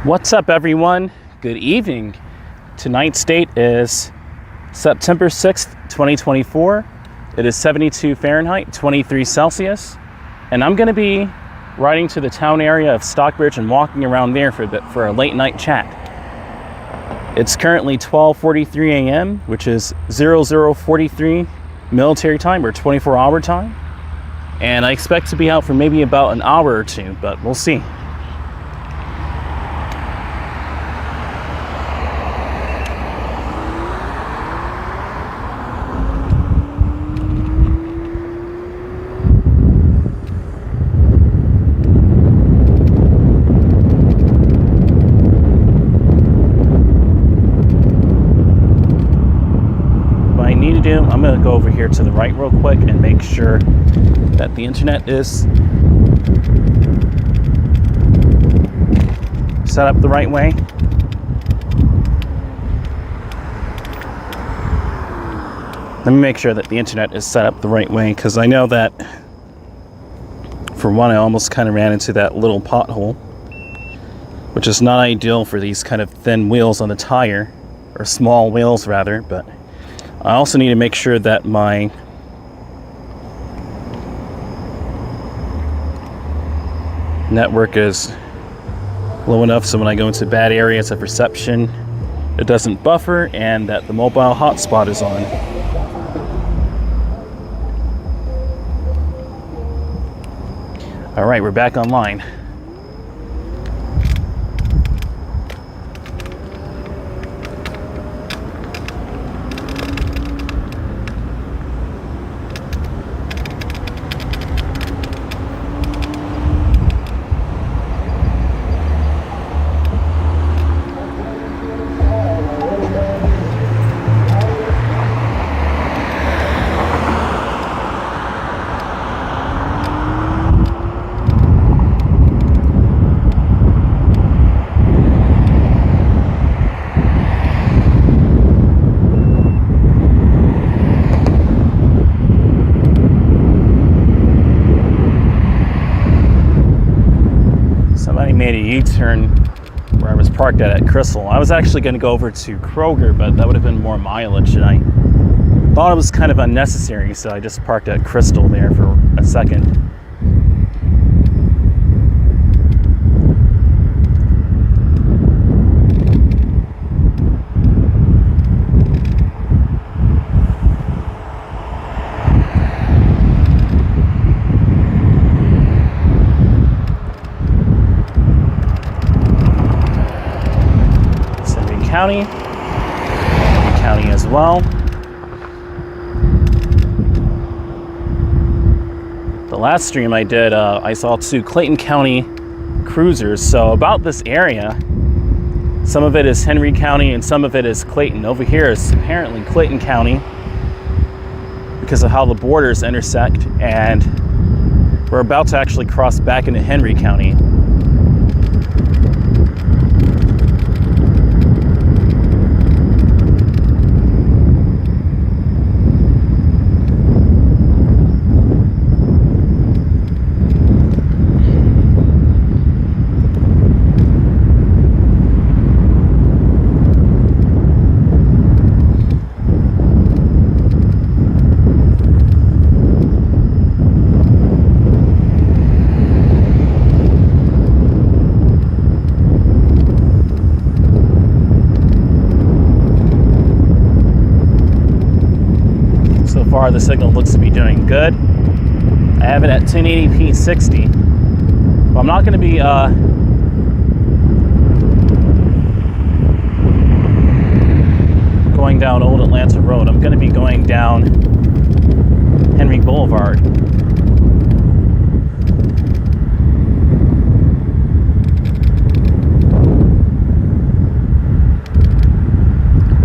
What's up, everyone? Good evening. Tonight's date is September 6th, 2024. It is 72 Fahrenheit, 23 Celsius, and I'm going to be riding to the town area of Stockbridge and walking around there for a late night chat. It's currently 12:43 a.m., which is 00:43 military time or 24-hour time, and I expect to be out for maybe about an hour or two, but we'll see. I'm going to go over here to the right real quick and make sure that the internet is set up the right way. Let me make sure that the internet is set up the right way, because I know that for one, I almost kind of ran into that little pothole, which is not ideal for these kind of thin wheels on the tire, or small wheels rather, but I also need to make sure that my network is low enough so when I go into bad areas of reception, it doesn't buffer, and that the mobile hotspot is on. All right, we're back online. Made a U-turn where I was parked at Crystal. I was actually going to go over to Kroger, but that would have been more mileage, and I thought it was kind of unnecessary, so I just parked at Crystal there for a second. County as well. The last stream I did, I saw 2 Clayton County cruisers. So about this area, some of it is Henry County and some of it is Clayton. Over here is apparently Clayton County because of how the borders intersect, and we're about to actually cross back into Henry County. The signal looks to be doing good. I have it at 1080p 60. Well, I'm not going to be going down Old Atlanta Road. I'm going to be going down Henry Boulevard.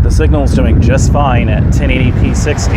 The signal is doing just fine at 1080p 60.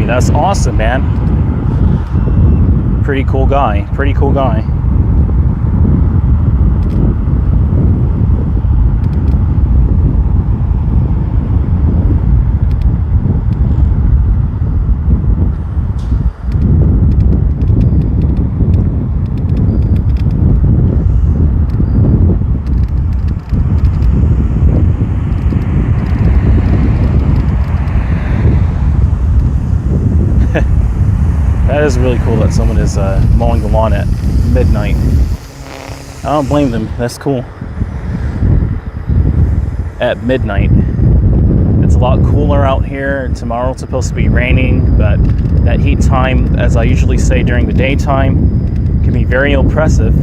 That's awesome, man. Pretty cool guy. Pretty cool guy. That is really cool that someone is mowing the lawn at midnight. I don't blame them. That's cool. At midnight. It's a lot cooler out here. Tomorrow it's supposed to be raining, but that heat time, as I usually say during the daytime, can be very oppressive.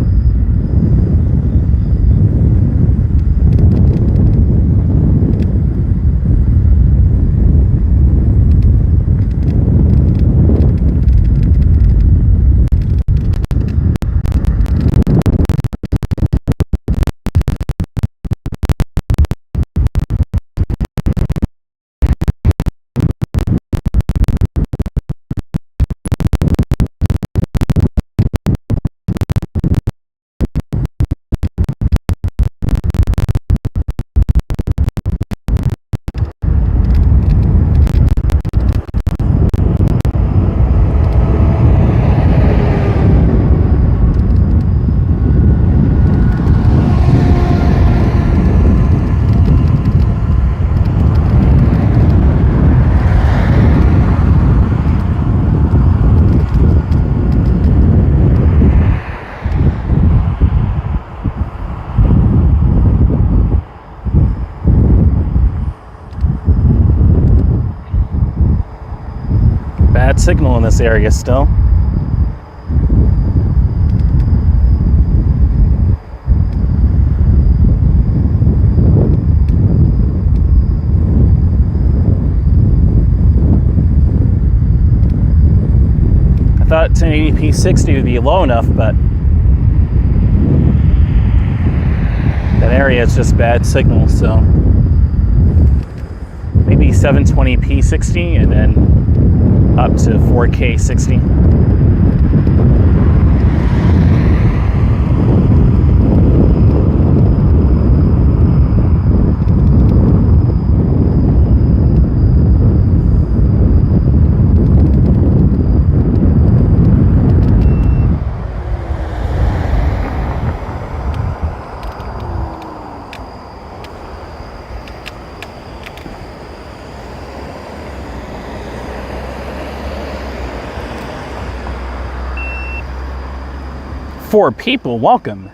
Bad signal in this area still. I thought 1080p 60 would be low enough, but that area is just bad signal, so maybe 720p 60 and then up to 4K 60. Four people, welcome.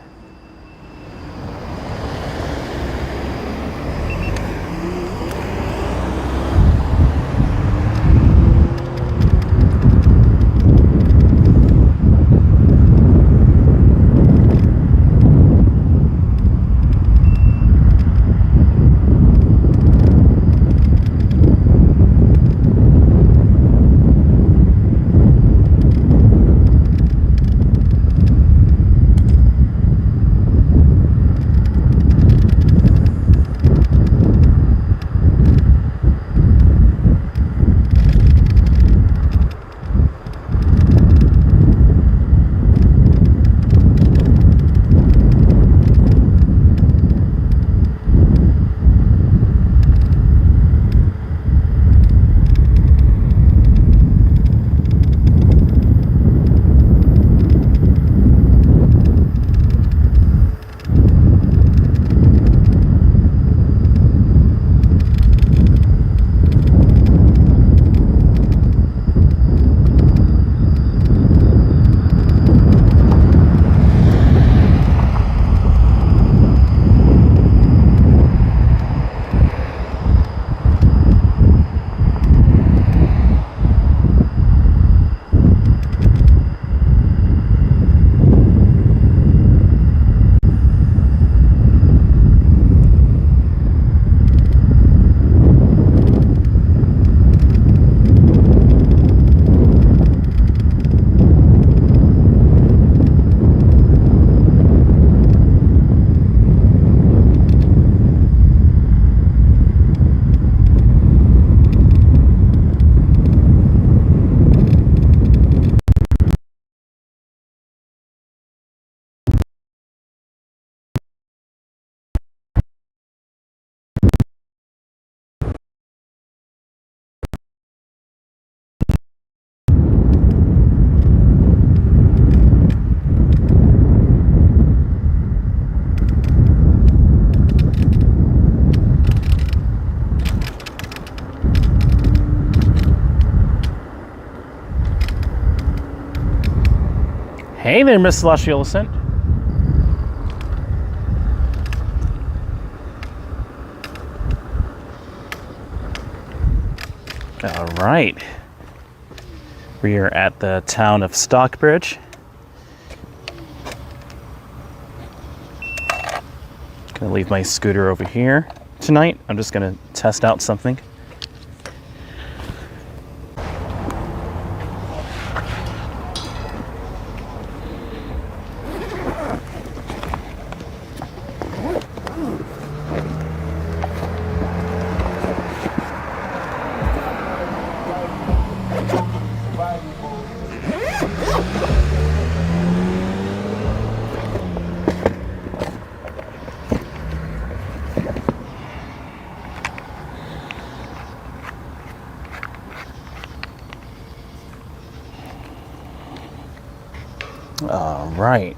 Hey there, Miss Celestial Ascent. All right. We are at the town of Stockbridge. Gonna leave my scooter over here tonight. I'm just gonna test out something. All right.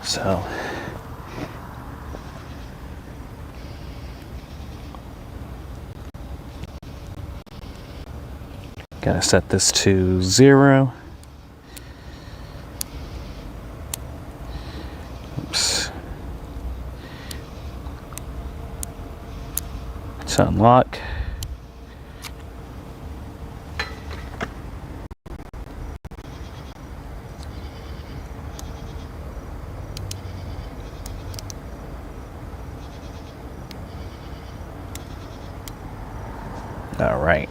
So gotta set this to 0. Oops. To unlock. All right.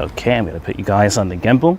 Okay, I'm going to put you guys on the gimbal.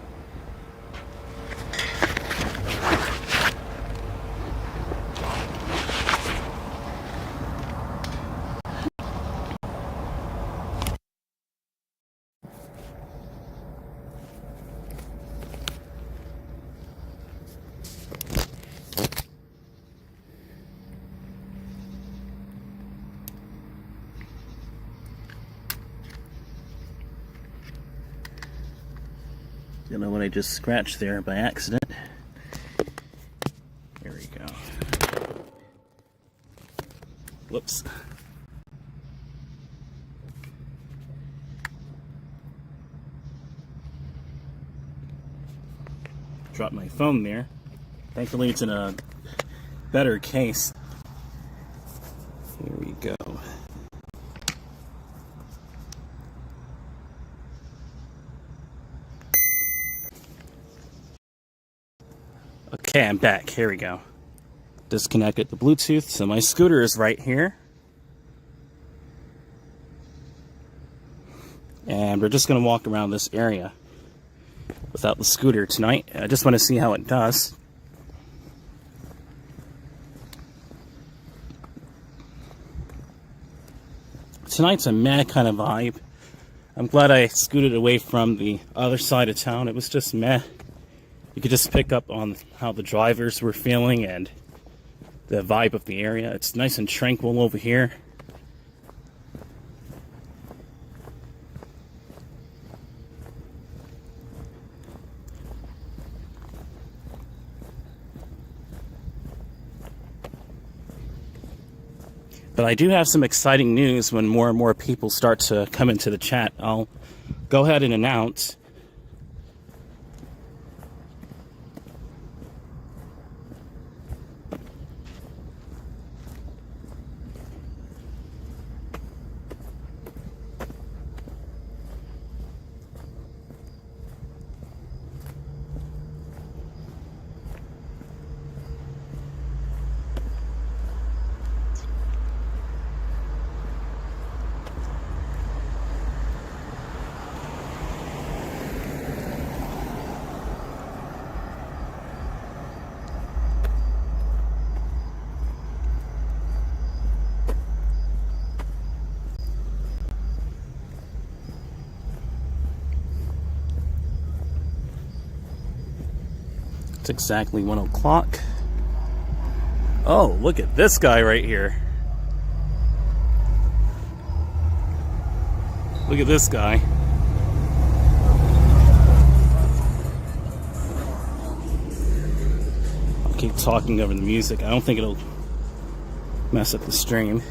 Don't know what I just scratched there by accident. Here we go. Whoops. Dropped my phone there. Thankfully it's in a better case. Here we go. Okay, I'm back. Here we go. Disconnected the Bluetooth, so my scooter is right here. And we're just going to walk around this area without the scooter tonight. I just want to see how it does. Tonight's a meh kind of vibe. I'm glad I scooted away from the other side of town. It was just meh. You could just pick up on how the drivers were feeling and the vibe of the area. It's nice and tranquil over here. But I do have some exciting news when more and more people start to come into the chat. I'll go ahead and announce. It's exactly 1 o'clock. Oh, look at this guy right here. Look at this guy. I'll keep talking over the music. I don't think it'll mess up the stream.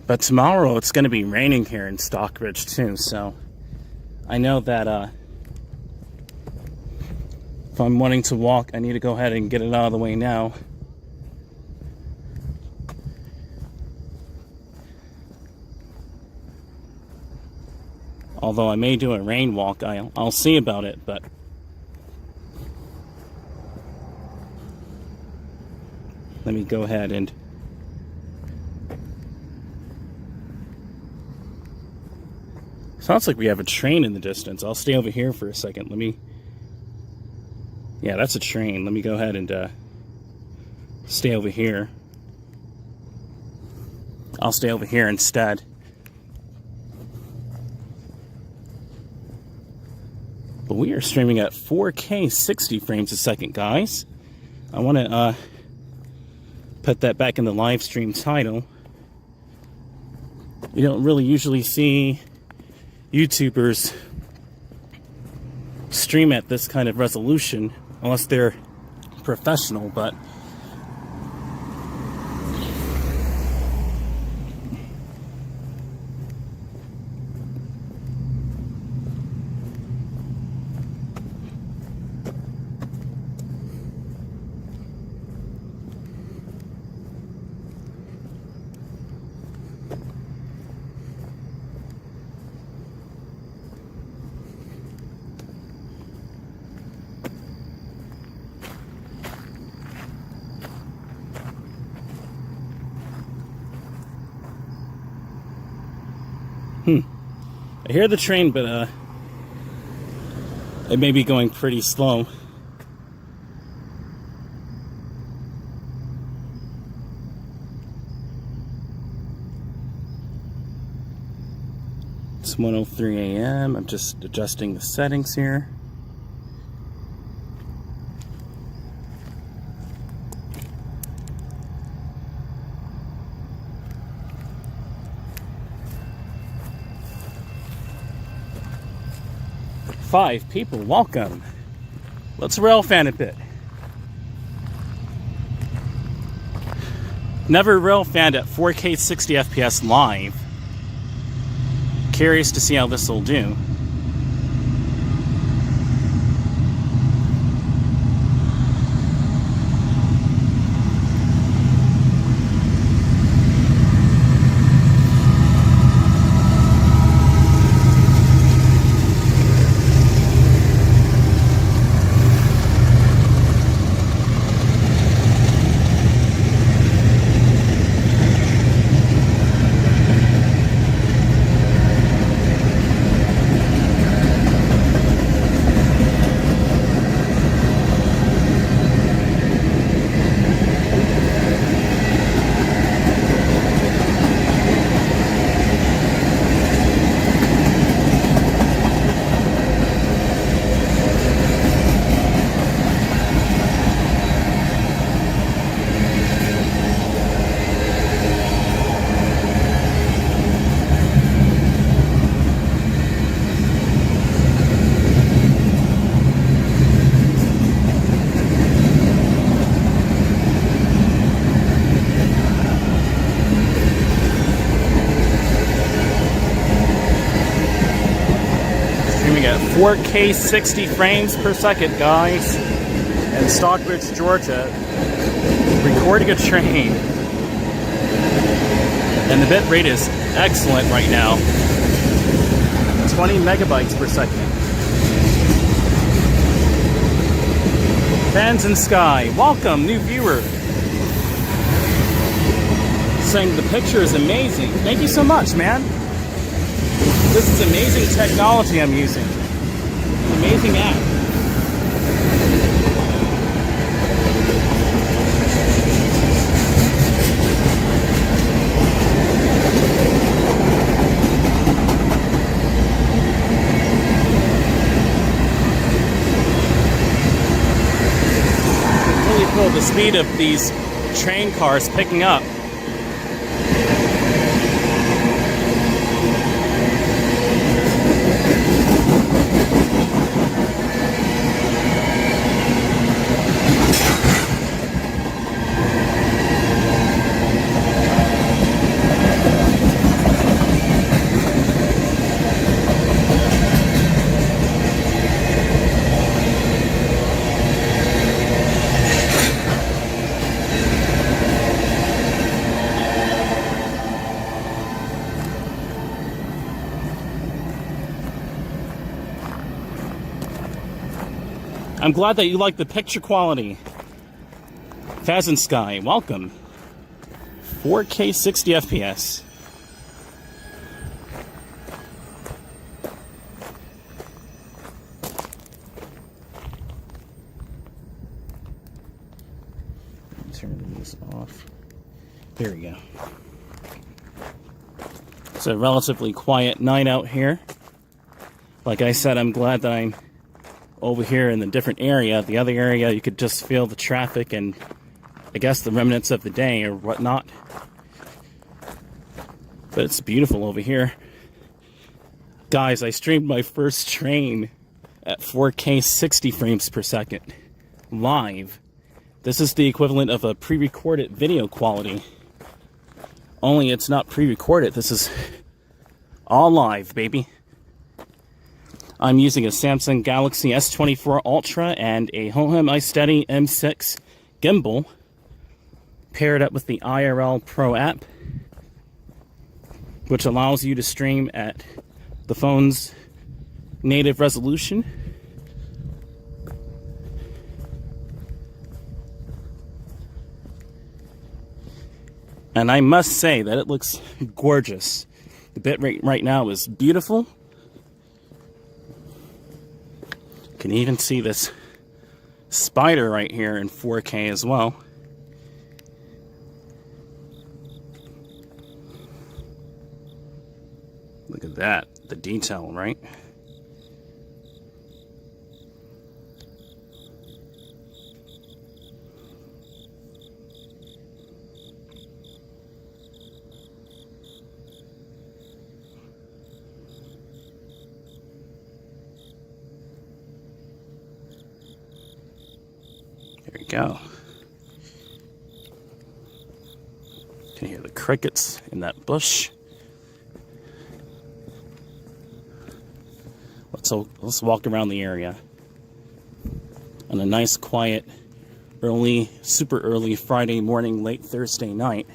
But tomorrow it's going to be raining here in Stockbridge too, so I know that if I'm wanting to walk, I need to go ahead and get it out of the way now. Although I may do a rain walk, I'll see about it, but let me go ahead and sounds like we have a train in the distance. I'll stay over here for a second. Yeah, that's a train. Let me go ahead and stay over here. I'll stay over here instead. But we are streaming at 4K 60 frames a second, guys. I want to put that back in the live stream title. You don't really usually see YouTubers stream at this kind of resolution unless they're professional, but I hear the train, but it may be going pretty slow. It's 1:03 a.m. I'm just adjusting the settings here. Five people, welcome. Let's rail fan a bit. Never rail fanned at 4K 60 FPS live. Curious to see how this will do. At 4K 60 frames per second, guys, in Stockbridge, Georgia, recording a train, and the bit rate is excellent right now, 20 megabytes per second. Fans in Sky, welcome, new viewer. Saying the picture is amazing. Thank you so much, man. This is amazing technology I'm using. Amazing app. speed of these train cars picking up. I'm glad that you like the picture quality. Pheasant Sky, welcome. 4K 60 FPS. Turn this off. There we go. It's a relatively quiet night out here. Like I said, I'm glad that I'm over here in the different area. The other area, you could just feel the traffic and I guess the remnants of the day or whatnot. But it's beautiful over here. Guys, I streamed my first train at 4K 60 frames per second. Live. This is the equivalent of a pre-recorded video quality. Only it's not pre-recorded. This is all live, baby. I'm using a Samsung Galaxy S24 Ultra and a Hohem iSteady M6 gimbal paired up with the IRL Pro app, which allows you to stream at the phone's native resolution. And I must say that it looks gorgeous. The bitrate right now is beautiful. Can even see this spider right here in 4K as well. Look at that, the detail, right? There we go. You can hear the crickets in that bush. Let's walk around the area on a nice, quiet, super early Friday morning, late Thursday night.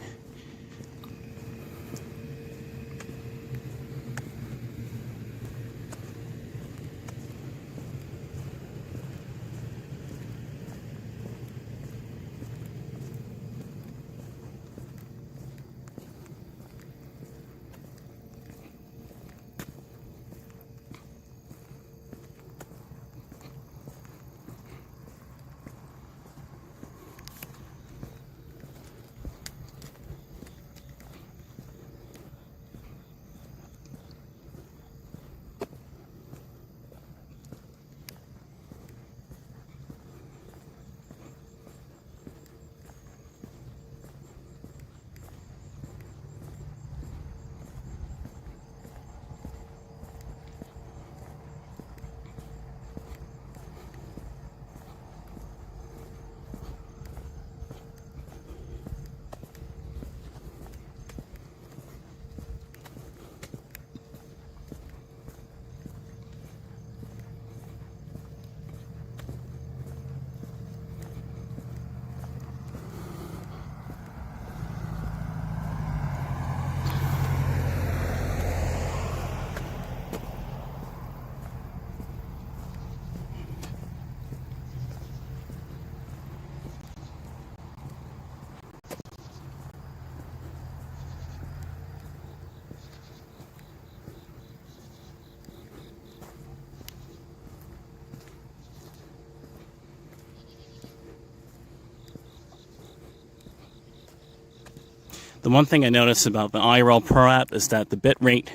The one thing I noticed about the IRL Pro app is that the bitrate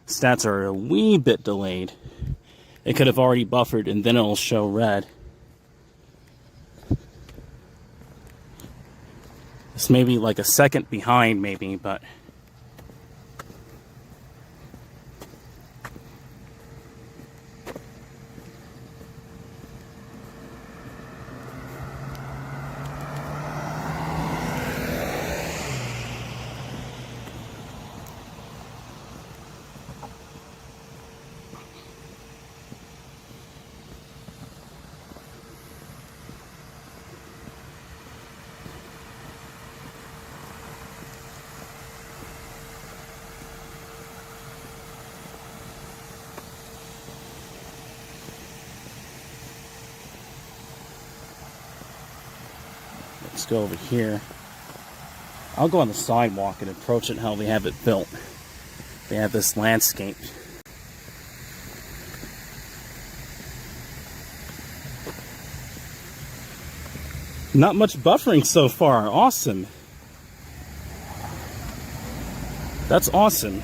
stats are a wee bit delayed. It could have already buffered and then it'll show red. It's maybe like a second behind, maybe, but let's go over here. I'll go on the sidewalk and approach it how they have it built. They have this landscape. Not much buffering so far. Awesome. That's awesome.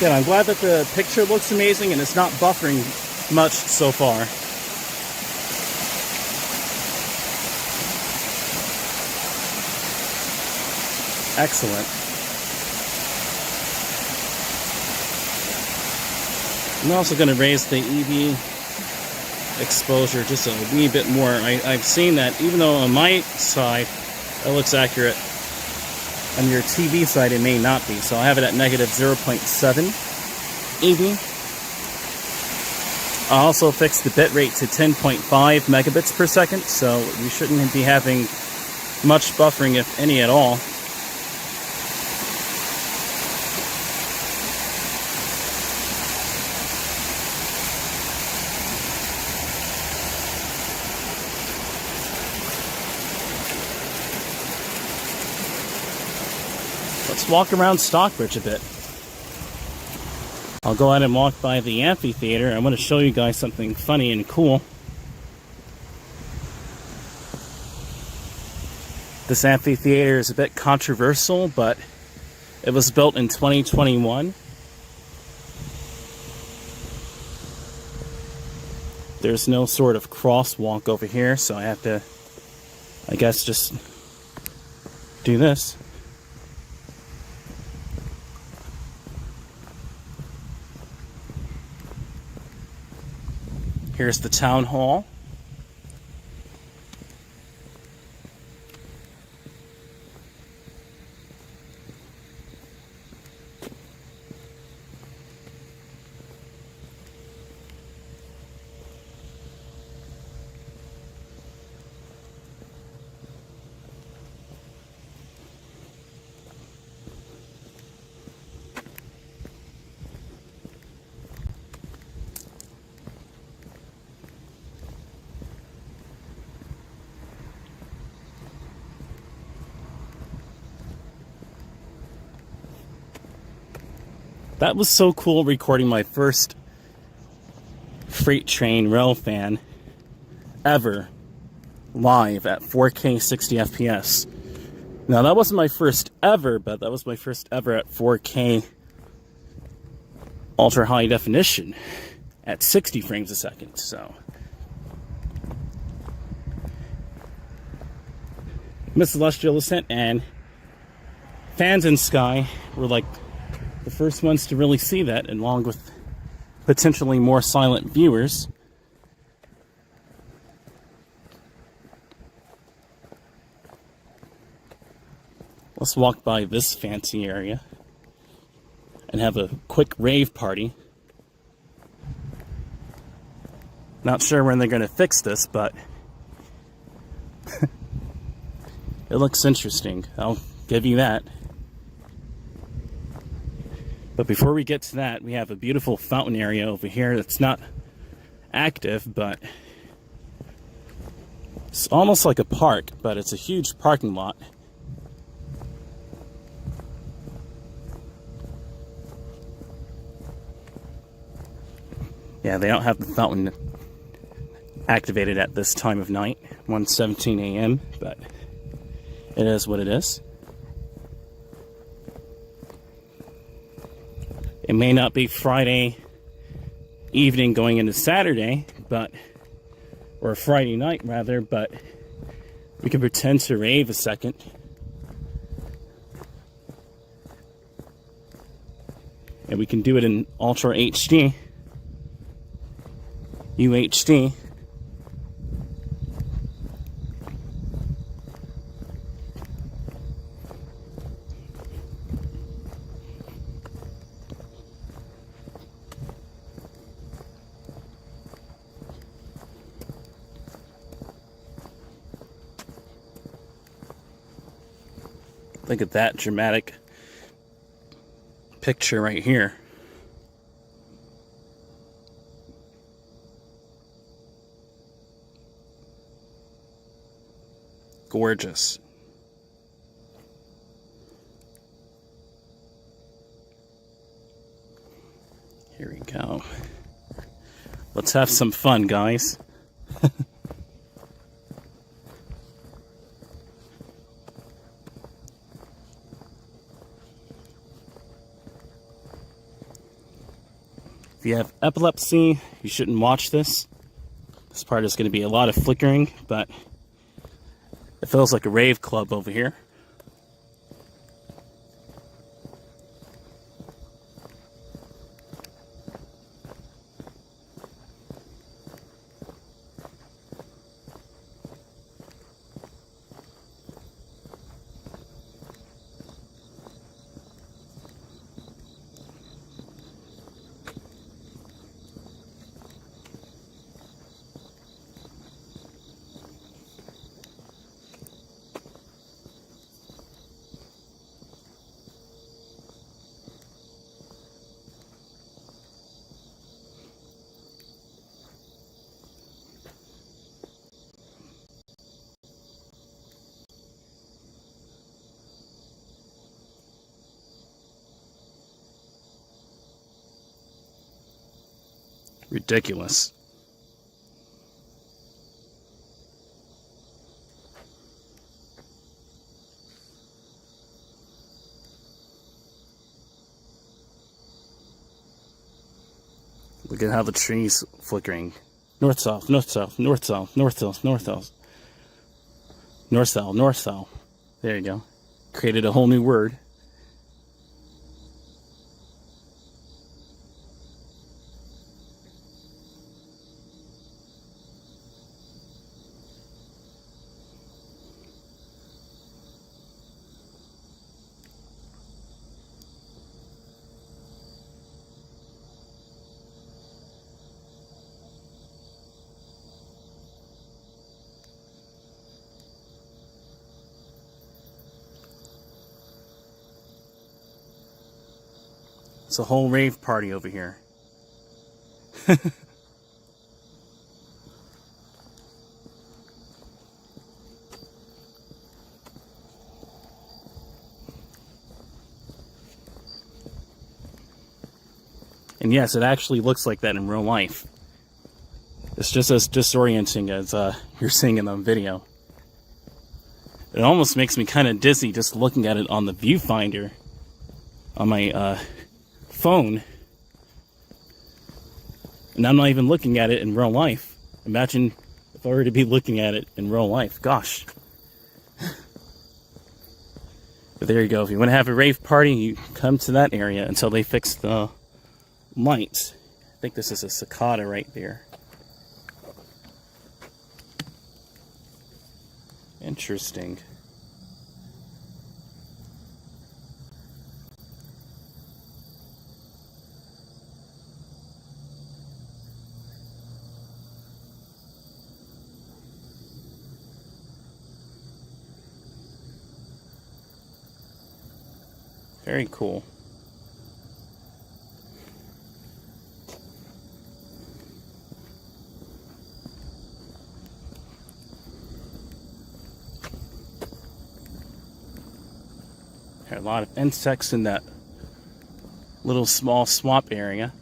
Again, I'm glad that the picture looks amazing and it's not buffering much so far. Excellent. I'm also going to raise the EV exposure just a wee bit more. I've seen that even though on my side it looks accurate, on your TV side it may not be. So I have it at negative 0.7 EV. I also fixed the bitrate to 10.5 megabits per second, so you shouldn't be having much buffering, if any at all. Let's walk around Stockbridge a bit. I'll go out and walk by the amphitheater. I want to show you guys something funny and cool. This amphitheater is a bit controversial, but it was built in 2021. There's no sort of crosswalk over here, so I have to, I guess, just do this. Here's the town hall. That was so cool, recording my first freight train rail fan ever live at 4K 60 FPS. Now that wasn't my first ever, but that was my first ever at 4K ultra high definition at 60 frames a second. So Miss Celestial Ascent and Fans in Sky were like the first ones to really see that, along with potentially more silent viewers. Let's walk by this fancy area and have a quick rave party. Not sure when they're going to fix this, but it looks interesting. I'll give you that. But before we get to that, we have a beautiful fountain area over here that's not active, but it's almost like a park, but it's a huge parking lot. Yeah, they don't have the fountain activated at this time of night, 1:17 a.m., but it is what it is. It may not be Friday evening going into Saturday, or Friday night rather, but we can pretend to rave a second. And we can do it in Ultra HD. UHD. Look at that dramatic picture right here. Gorgeous. Here we go. Let's have some fun, guys. If you have epilepsy, you shouldn't watch this. This part is going to be a lot of flickering, but it feels like a rave club over here. Ridiculous. Look at how the trees flickering. North south, north south, north south, north south, north south. North south, north south. There you go. Created a whole new word. It's a whole rave party over here. And yes, it actually looks like that in real life. It's just as disorienting as you're seeing in the video. It almost makes me kind of dizzy just looking at it on the viewfinder on my phone. And I'm not even looking at it in real life. Imagine if I were to be looking at it in real life. Gosh. But there you go. If you want to have a rave party, you come to that area until they fix the lights. I think this is a cicada right there. Interesting. Very cool. There are a lot of insects in that little small swamp area.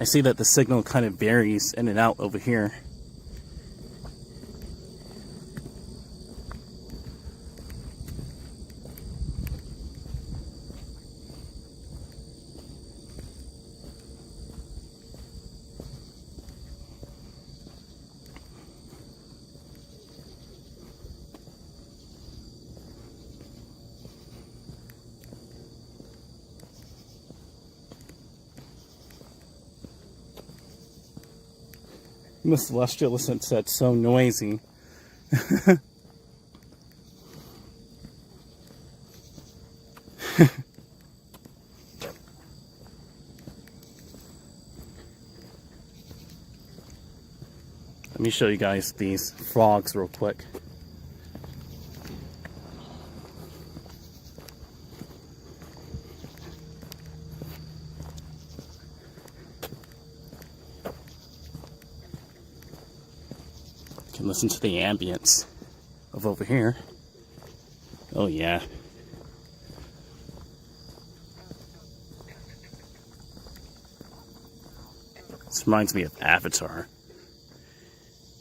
I see that the signal kind of varies in and out over here. Miss Celestial said it's so noisy. Let me show you guys these frogs real quick. You can listen to the ambience of over here. Oh yeah. This reminds me of Avatar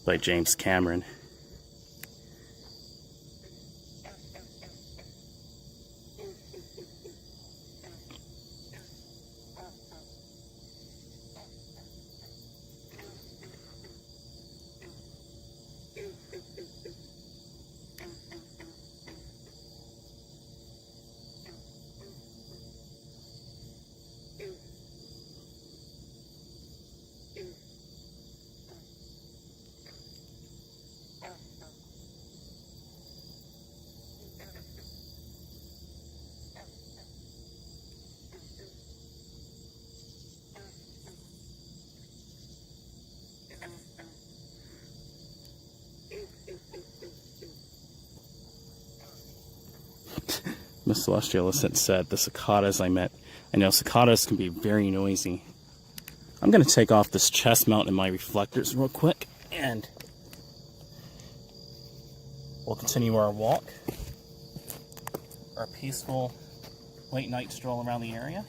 by James Cameron. Miss Celestial said the cicadas I met. I know cicadas can be very noisy. I'm going to take off this chest mount and my reflectors real quick, and we'll continue our walk, our peaceful late night stroll around the area.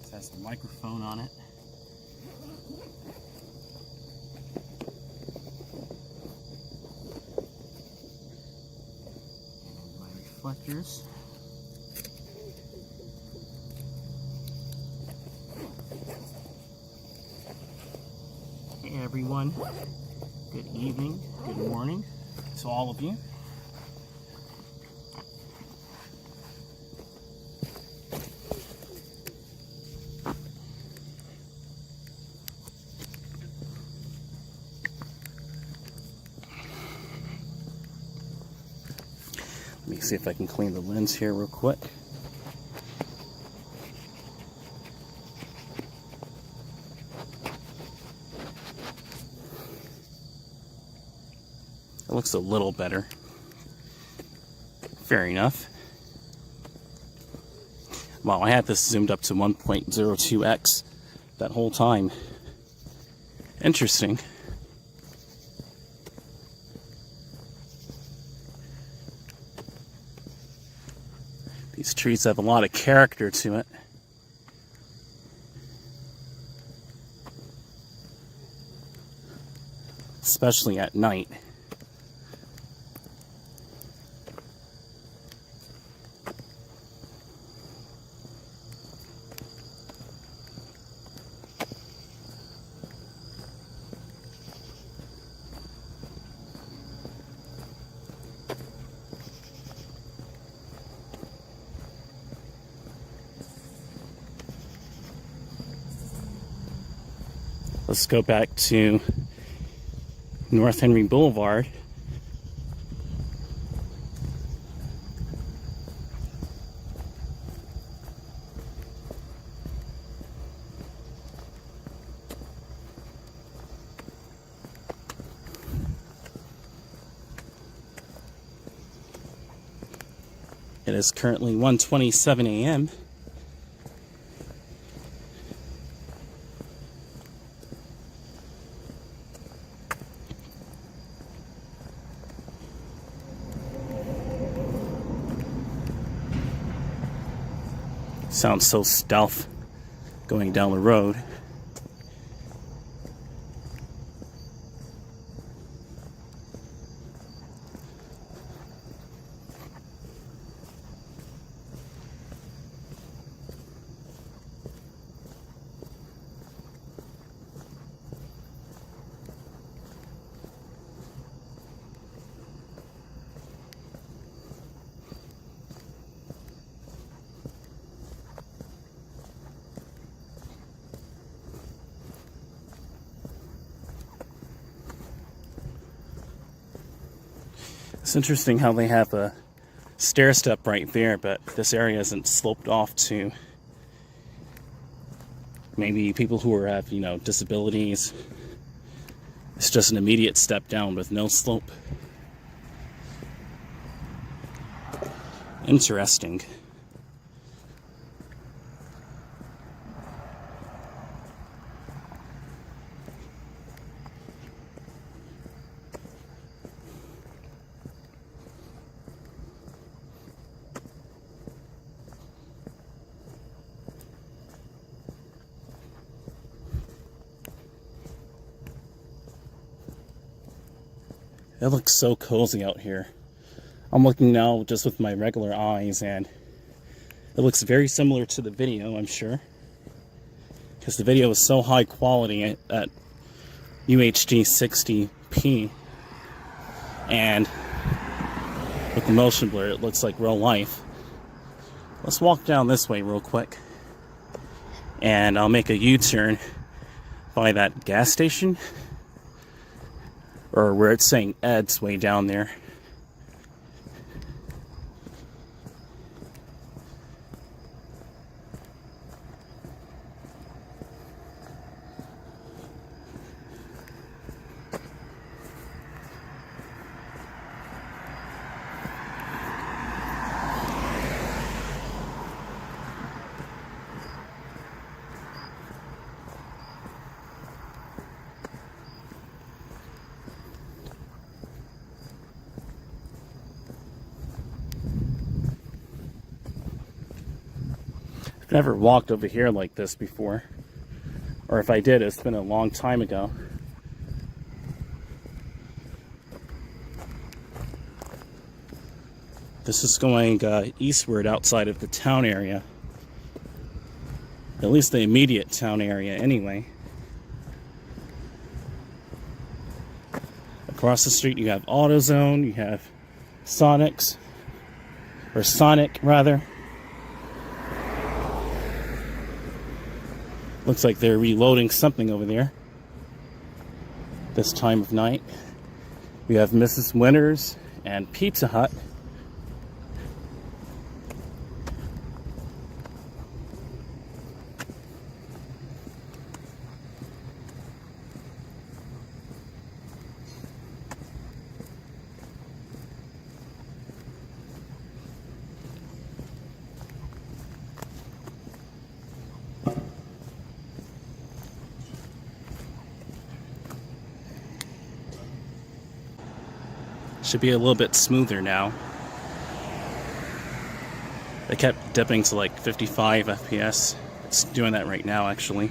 This has the microphone on it. Reflectors. Hey everyone, good evening, good morning to all of you. Let me see if I can clean the lens here real quick. It looks a little better. Fair enough. Wow, I had this zoomed up to 1.02x that whole time. Interesting. These trees have a lot of character to it. Especially at night. Let's go back to North Henry Boulevard. It is currently 1:27 a.m. Sounds so stealth going down the road. It's interesting how they have a stair step right there, but this area isn't sloped off to maybe people who have, disabilities. It's just an immediate step down with no slope. Interesting. It looks so cozy out here. I'm looking now just with my regular eyes, and it looks very similar to the video, I'm sure. Because the video is so high quality at UHD 60p. And with the motion blur, it looks like real life. Let's walk down this way real quick. And I'll make a U-turn by that gas station. Or where it's saying Ed's way down there. I've never walked over here like this before, or if I did, it's been a long time ago. This is going eastward outside of the town area, at least the immediate town area anyway. Across the street you have AutoZone, you have Sonic rather. Looks like they're reloading something over there this time of night. We have Mrs. Winters and Pizza Hut. Should be a little bit smoother now. I kept dipping to like 55 FPS. It's doing that right now, actually.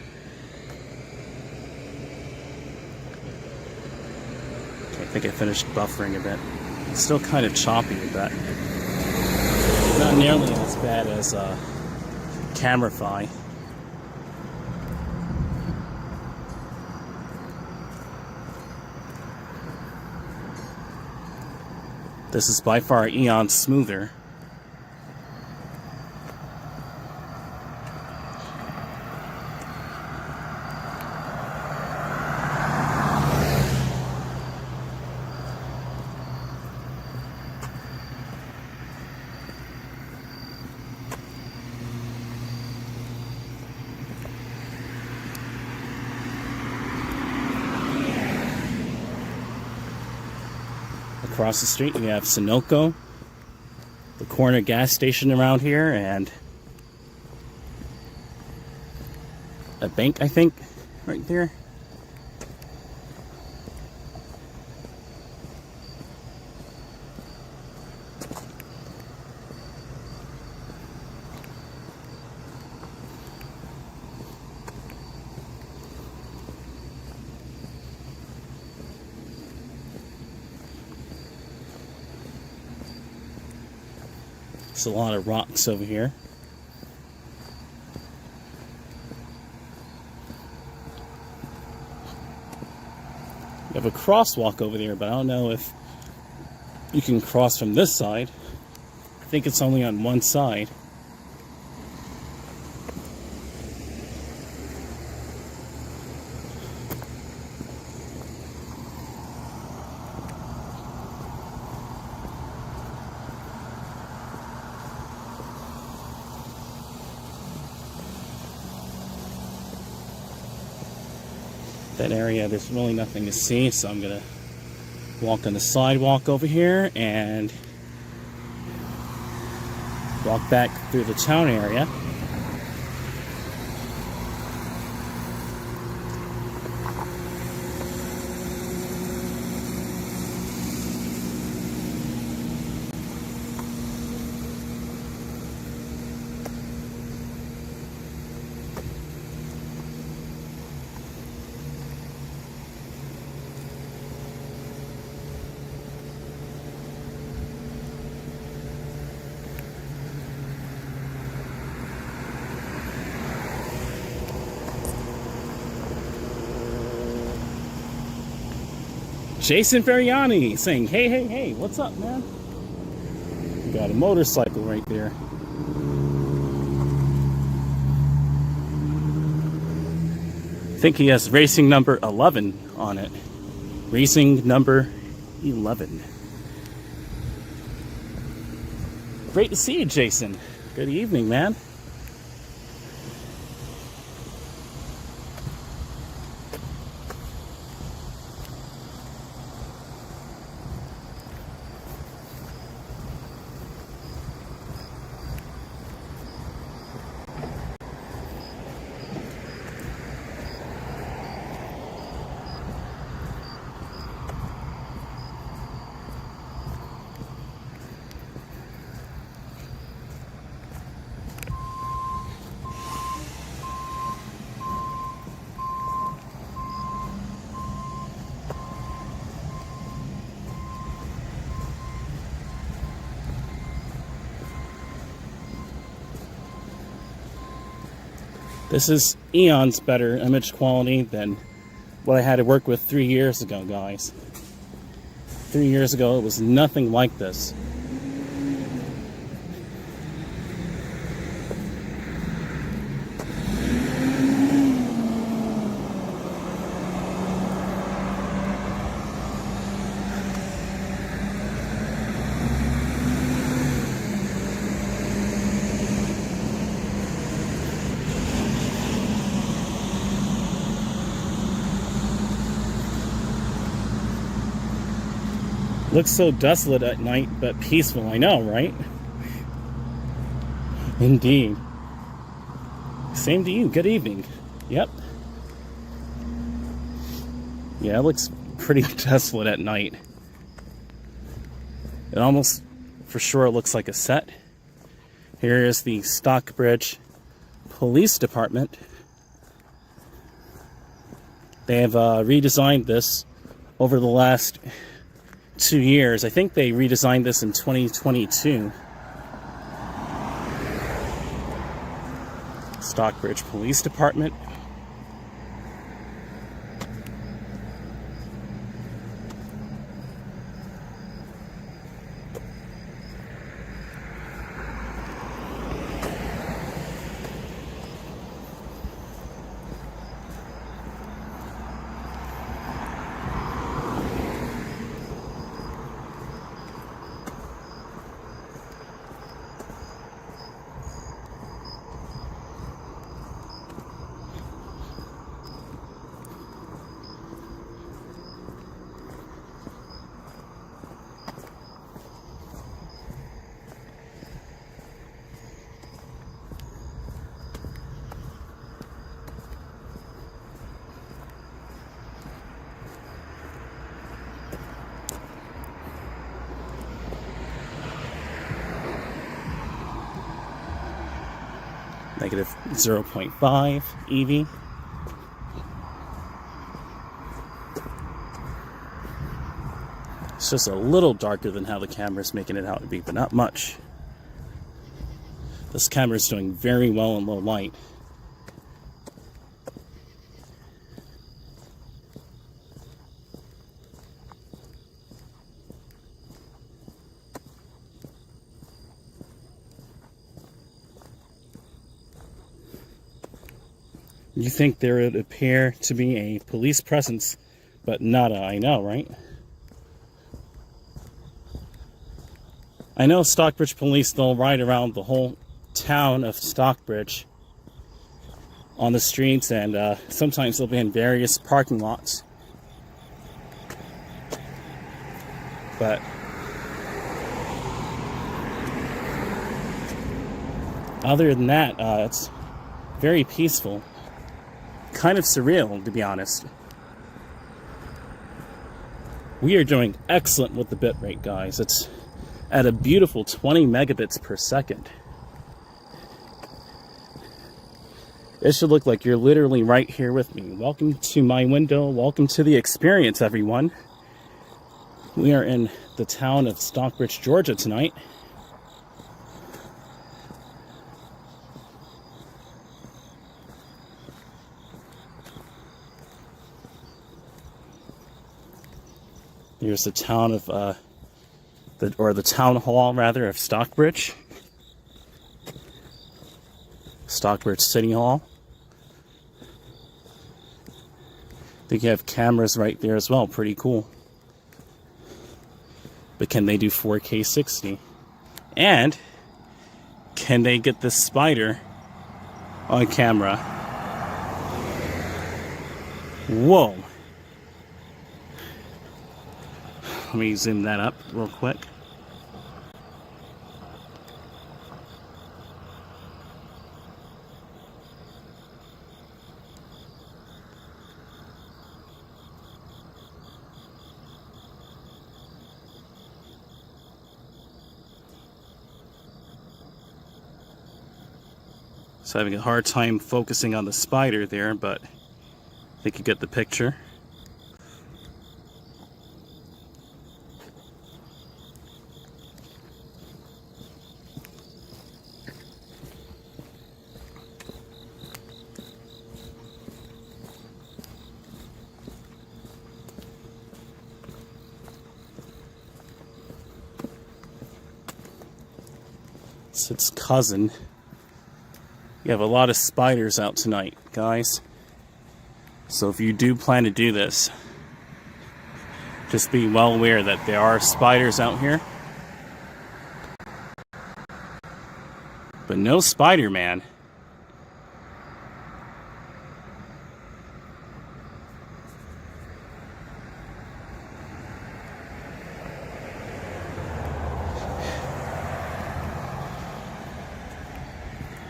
I think I finished buffering a bit. It's still kind of choppy, but not nearly as bad as Camera-Fi. This is by far eons smoother. Across the street we have Sunoco, the corner gas station around here, and a bank, I think, right there. There's a lot of rocks over here. You have a crosswalk over there, but I don't know if you can cross from this side. I think it's only on one side. That area, there's really nothing to see, so I'm gonna walk on the sidewalk over here and walk back through the town area. Jason Ferriani saying, hey, hey, hey, what's up, man? You got a motorcycle right there. I think he has racing number 11 on it. Racing number 11. Great to see you, Jason. Good evening, man. This is eons better image quality than what I had to work with 3 years ago, guys. 3 years ago, it was nothing like this. Looks so desolate at night, but peaceful. I know, right? Indeed. Same to you. Good evening. Yep. Yeah, it looks pretty desolate at night. It almost, for sure, looks like a set. Here is the Stockbridge Police Department. They have redesigned this over the last 2 years. I think they redesigned this in 2022. Stockbridge Police Department. Negative 0.5 EV. It's just a little darker than how the camera's making it out to be, but not much. This camera's doing very well in low light. You think there would appear to be a police presence, but nada, I know, right? I know Stockbridge police, they'll ride around the whole town of Stockbridge on the streets, and sometimes they'll be in various parking lots. But other than that, it's very peaceful. Kind of surreal, to be honest. We are doing excellent with the bitrate, guys. It's at a beautiful 20 megabits per second. It should look like you're literally right here with me. Welcome to my window. Welcome to the experience, everyone. We are in the town of Stockbridge, Georgia tonight. Here's the town of, the town hall, rather, of Stockbridge. Stockbridge City Hall. I think you have cameras right there as well. Pretty cool. But can they do 4K 60? And can they get this spider on camera? Whoa. Let me zoom that up real quick. So having a hard time focusing on the spider there, but I think you get the picture. It's its cousin. You have a lot of spiders out tonight, guys. So if you do plan to do this, just be well aware that there are spiders out here. But no Spider-Man.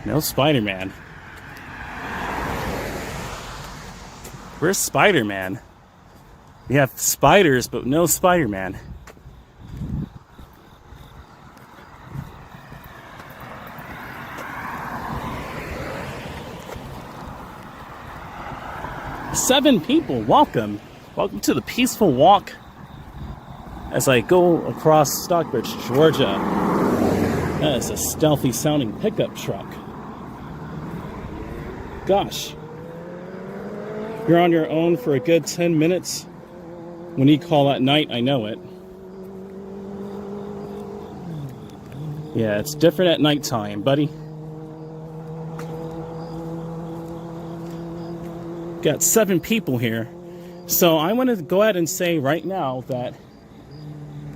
No Spider-Man. Where's Spider-Man? We have spiders, but no Spider-Man. 7 people, welcome. Welcome to the peaceful walk as I go across Stockbridge, Georgia. That is a stealthy sounding pickup truck. Gosh. You're on your own for a good 10 minutes. When you call at night, I know it. Yeah, it's different at nighttime, buddy. Got 7 people here. So I want to go ahead and say right now that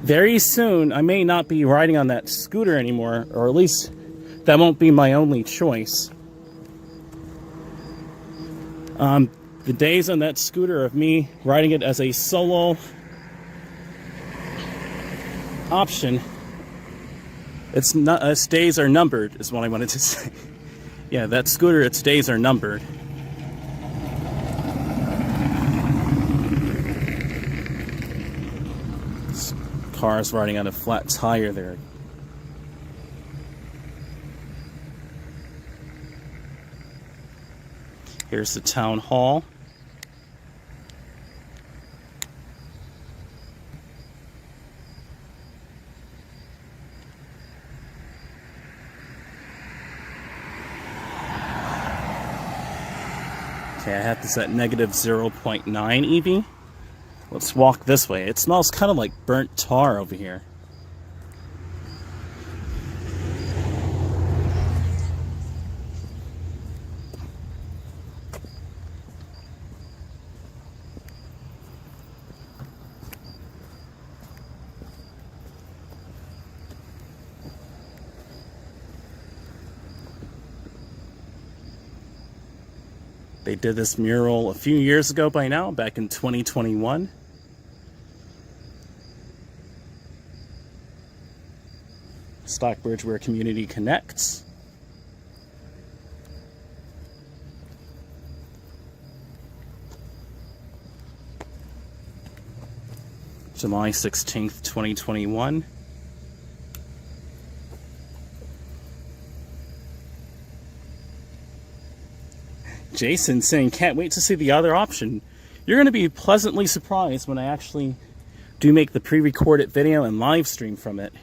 very soon I may not be riding on that scooter anymore, or at least that won't be my only choice. The days on that scooter of me riding it as a solo option, its days are numbered, is what I wanted to say. Yeah, that scooter, its days are numbered. This car's riding on a flat tire there. Here's the town hall. Okay, I have this at negative 0.9 EV. Let's walk this way. It smells kind of like burnt tar over here. They did this mural a few years ago by now, back in 2021. Stockbridge, where community connects. July 16th, 2021. Jason saying, can't wait to see the other option. You're going to be pleasantly surprised when I actually do make the pre-recorded video and live stream from it.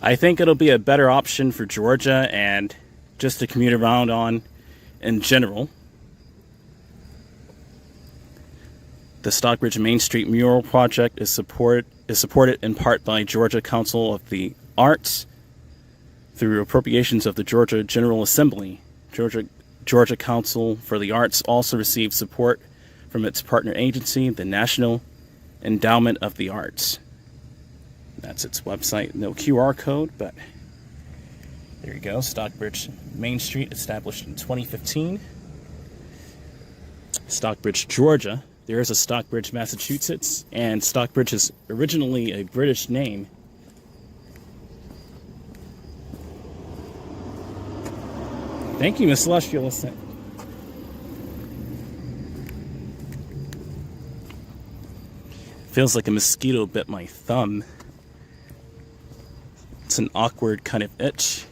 I think it'll be a better option for Georgia and just to commute around on in general. The Stockbridge Main Street mural project is supported in part by Georgia Council of the Arts through appropriations of the Georgia General Assembly. Georgia Council for the Arts also received support from its partner agency, the National Endowment of the Arts. That's its website. No QR code, but there you go. Stockbridge Main Street, established in 2015. Stockbridge, Georgia. There is a Stockbridge, Massachusetts, and Stockbridge is originally a British name. Thank you, Miss Celestial. Feels like a mosquito bit my thumb. It's an awkward kind of itch,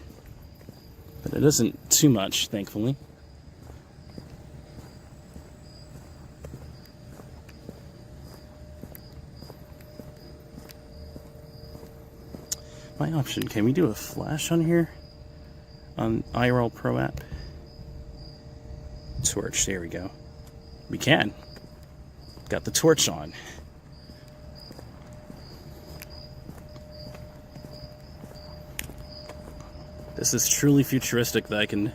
but it isn't too much, thankfully. My option, can we do a flash on here? On IRL Pro app? Torch, there we go. We can. Got the torch on. This is truly futuristic that I can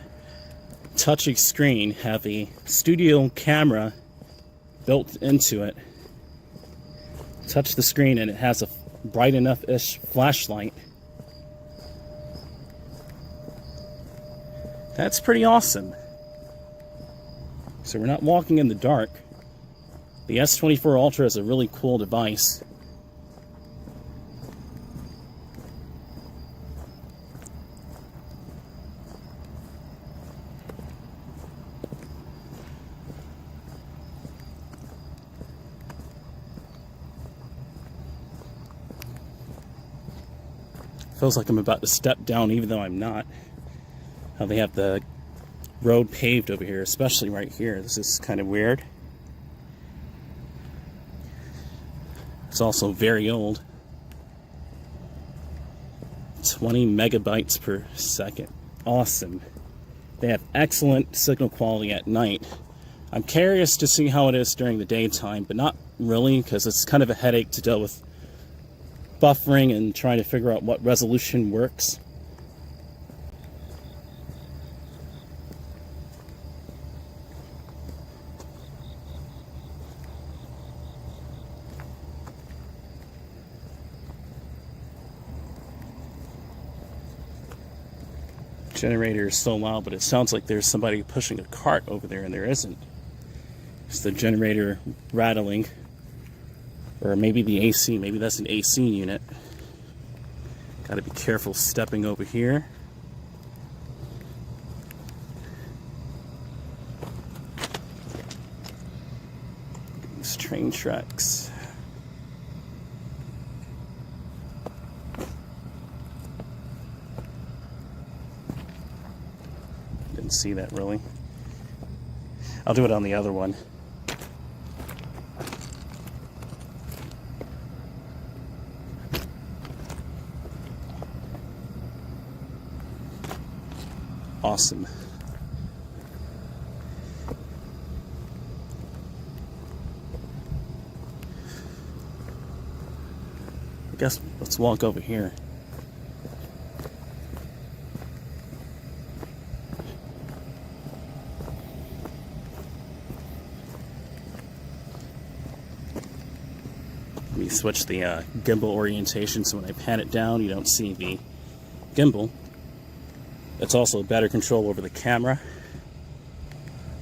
touch a screen, have a studio camera built into it, touch the screen, and it has a bright enough-ish flashlight. That's pretty awesome. So we're not walking in the dark. The S24 Ultra is a really cool device. Feels like I'm about to step down even though I'm not. How they have the road paved over here, especially right here. This is kind of weird. It's also very old. 20 megabytes per second. Awesome. They have excellent signal quality at night. I'm curious to see how it is during the daytime, but not really, because it's kind of a headache to deal with buffering and trying to figure out what resolution works. Generator is so loud, but it sounds like there's somebody pushing a cart over there, and there isn't. It's the generator rattling, or maybe the AC. Maybe that's an AC unit. Got to be careful stepping over here. These train tracks. Didn't see that really. I'll do it on the other one. Awesome. I guess let's walk over here. Let me switch the gimbal orientation so when I pan it down, you don't see the gimbal. It's also better control over the camera.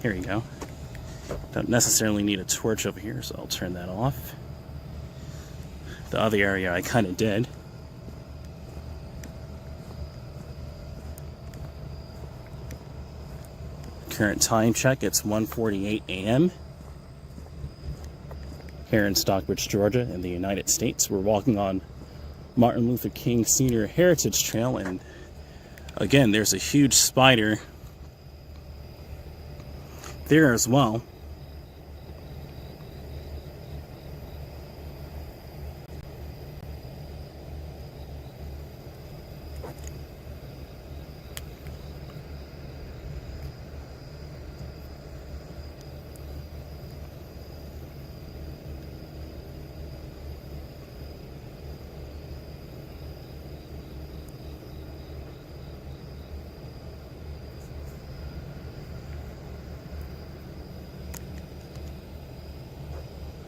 Here you go. Don't necessarily need a torch over here, so I'll turn that off. The other area I kind of did. Current time check, it's 1:48 a.m. here in Stockbridge, Georgia, in the United States. We're walking on Martin Luther King Sr. Heritage Trail, and again, there's a huge spider there as well.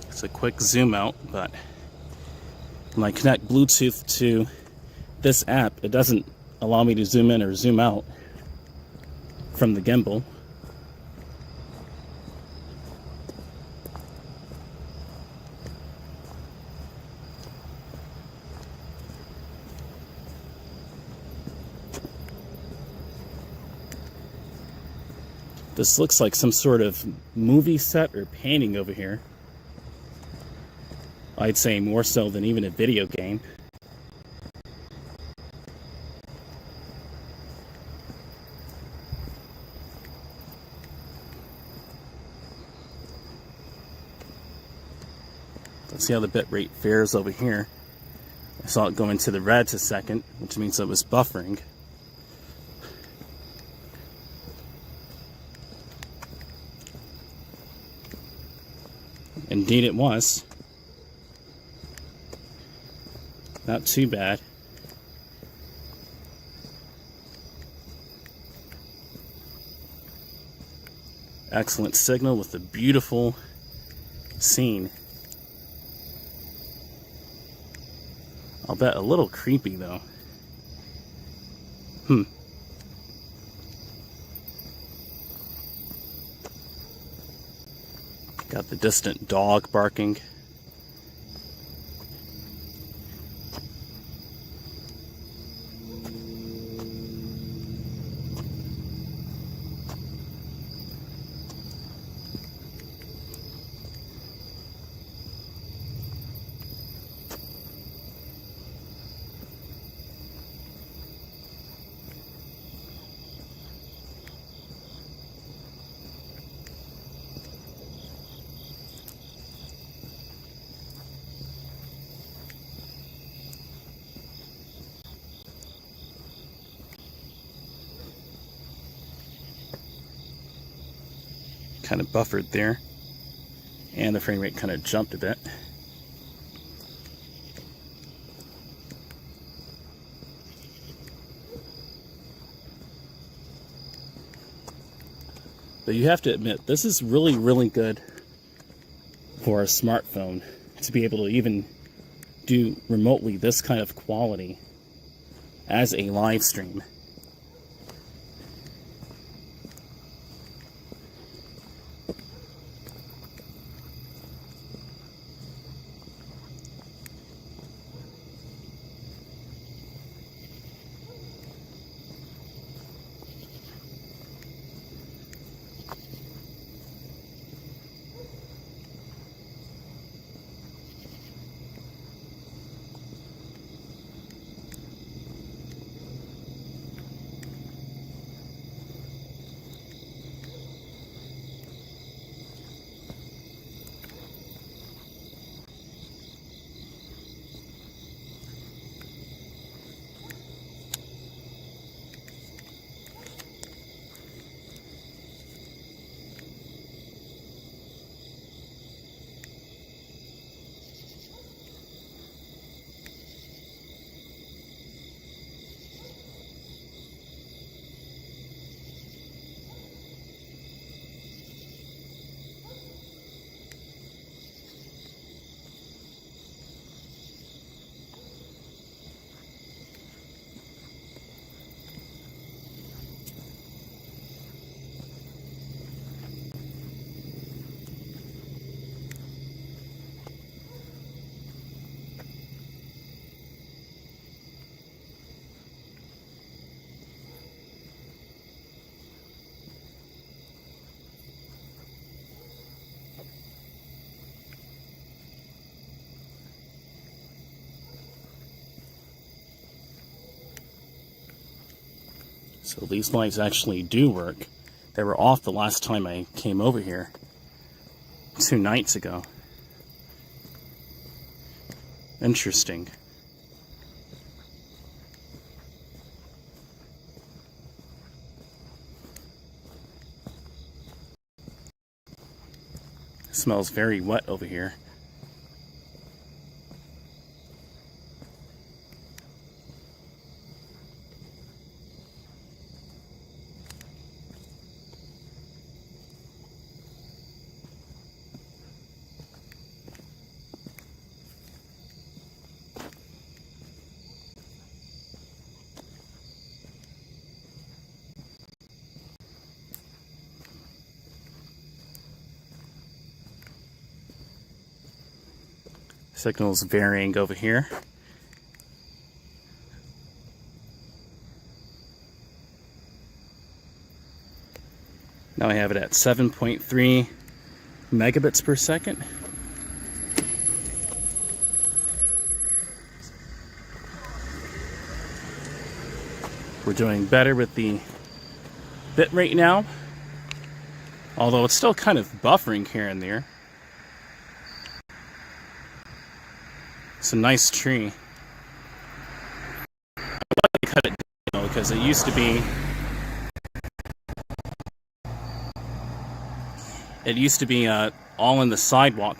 It's a quick zoom out, but when I connect Bluetooth to this app, it doesn't allow me to zoom in or zoom out from the gimbal. This looks like some sort of movie set or painting over here. I'd say more so than even a video game. Let's see how the bitrate fares over here. I saw it go into the red a second, which means it was buffering. Indeed it was. Not too bad. Excellent signal with a beautiful scene. I'll bet a little creepy though. Got the distant dog barking. kind of buffered there, and the frame rate kind of jumped a bit. But you have to admit, this is really, really good for a smartphone to be able to even do remotely this kind of quality as a live stream. So these lights actually do work. They were off the last time I came over here, 2 nights ago. Interesting. It smells very wet over here. Signal's varying over here. Now I have it at 7.3 megabits per second. We're doing better with the bit rate now, although it's still kind of buffering here and there. It's a nice tree. I want to cut it down because it used to be all in the sidewalk.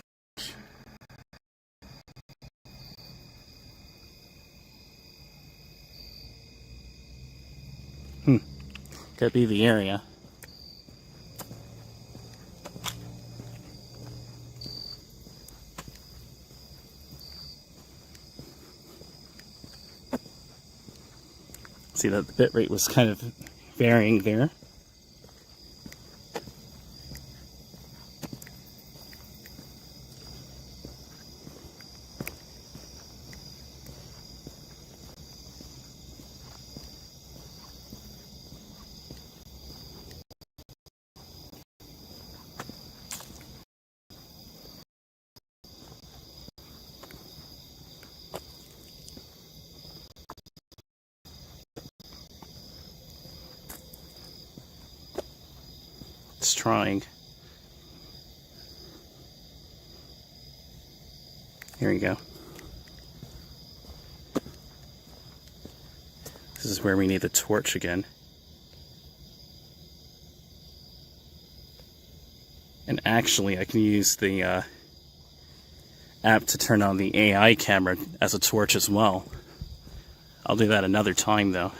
Could be the area. See that the bit rate was kind of varying there. It's trying. Here we go. This is where we need the torch again. Actually, I can use the app to turn on the AI camera as a torch as well. I'll do that another time though.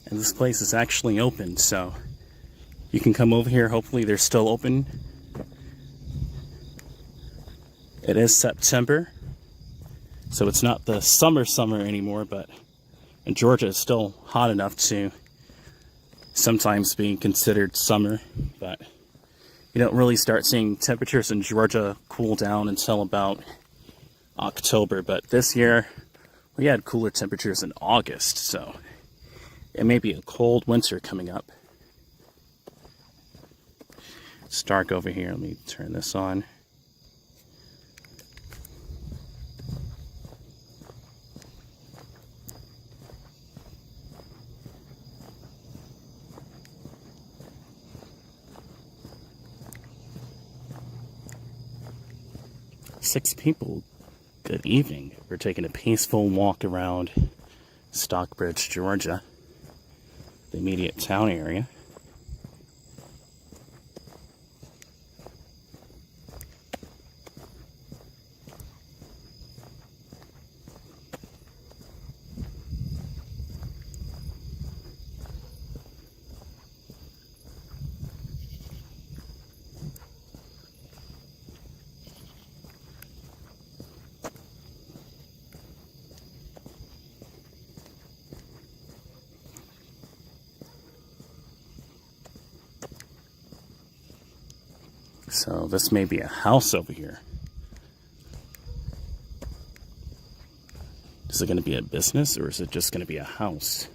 And this place is actually open, so you can come over here. Hopefully they're still open. It is September, so it's not the summer anymore, but in Georgia it's still hot enough to sometimes be considered summer. But you don't really start seeing temperatures in Georgia cool down until about October. But this year we had cooler temperatures in August, so it may be a cold winter coming up. It's dark over here. Let me turn this on. Six people. Good evening. We're taking a peaceful walk around Stockbridge, Georgia, the immediate town area. So this may be a house over here. Is it going to be a business or is it just going to be a house?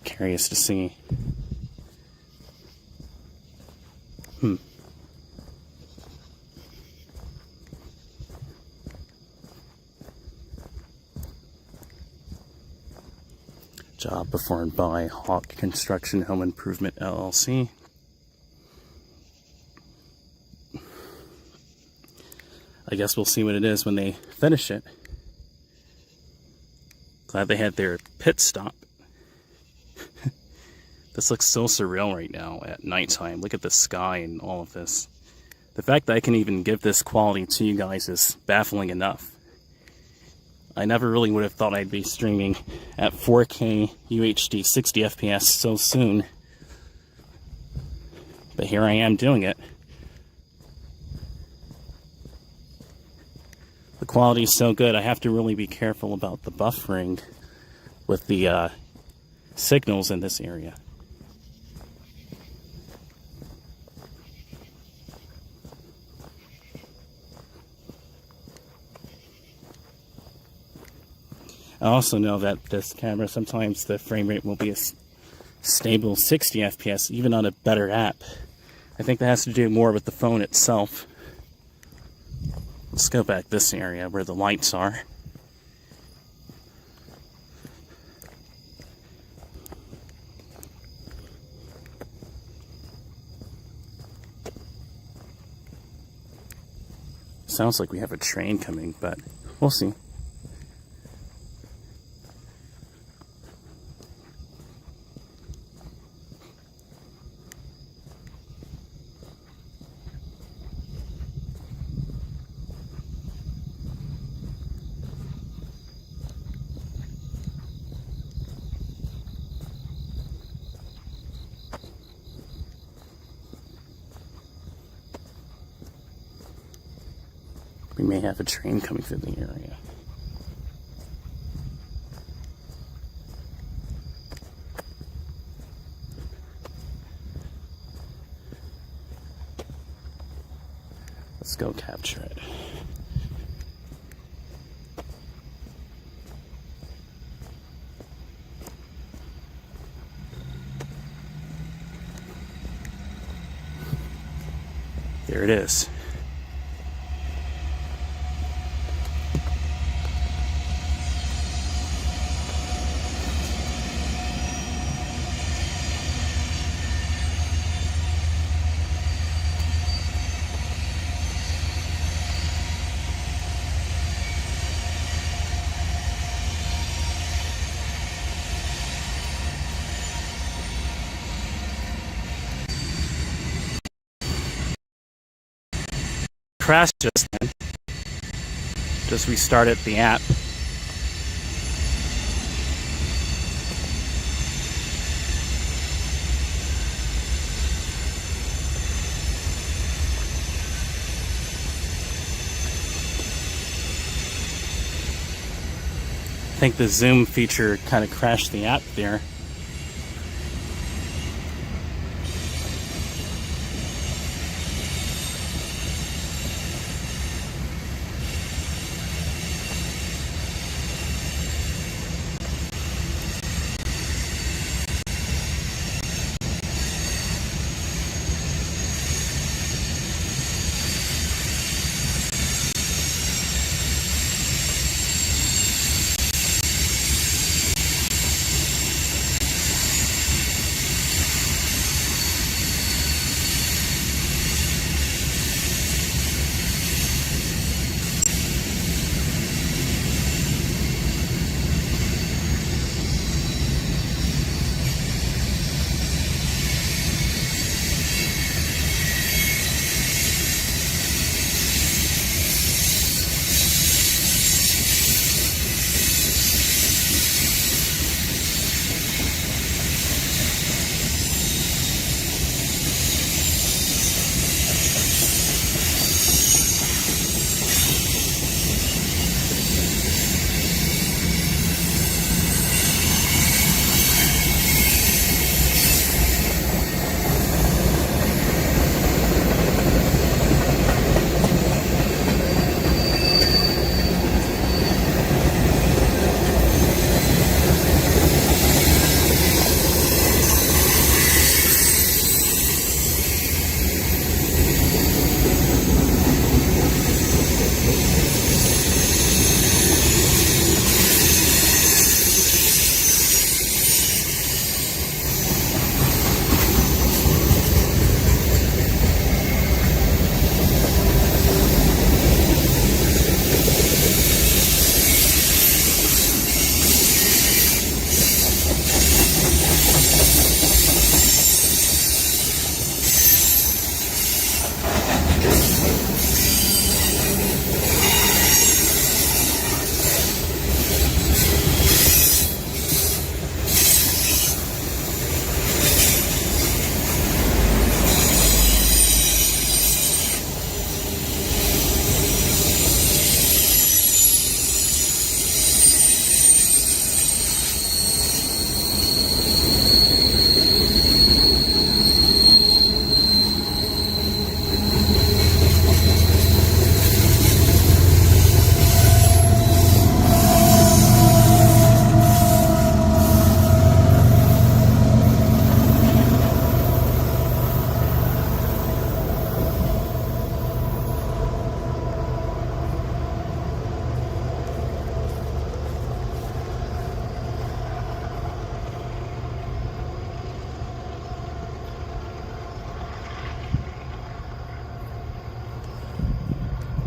Curious to see. Job performed by Hawk Construction Home Improvement LLC. I guess we'll see what it is when they finish it. Glad they had their pit stop. This looks so surreal right now at nighttime. Look at the sky and all of this The fact that I can even give this quality to you guys is baffling enough. I never really would have thought I'd be streaming at 4K UHD 60 FPS so soon. But here I am doing it. The quality is so good, I have to really be careful about the buffering with the signals in this area. I also know that this camera, sometimes the frame rate will be a stable 60 FPS, even on a better app. I think that has to do more with the phone itself. Let's go back this area where the lights are. Sounds like we have a train coming, but we'll see. We may have a train coming through the area. Let's go capture it. There it is. Crashed just then. Just restarted the app. I think the zoom feature kind of crashed the app there.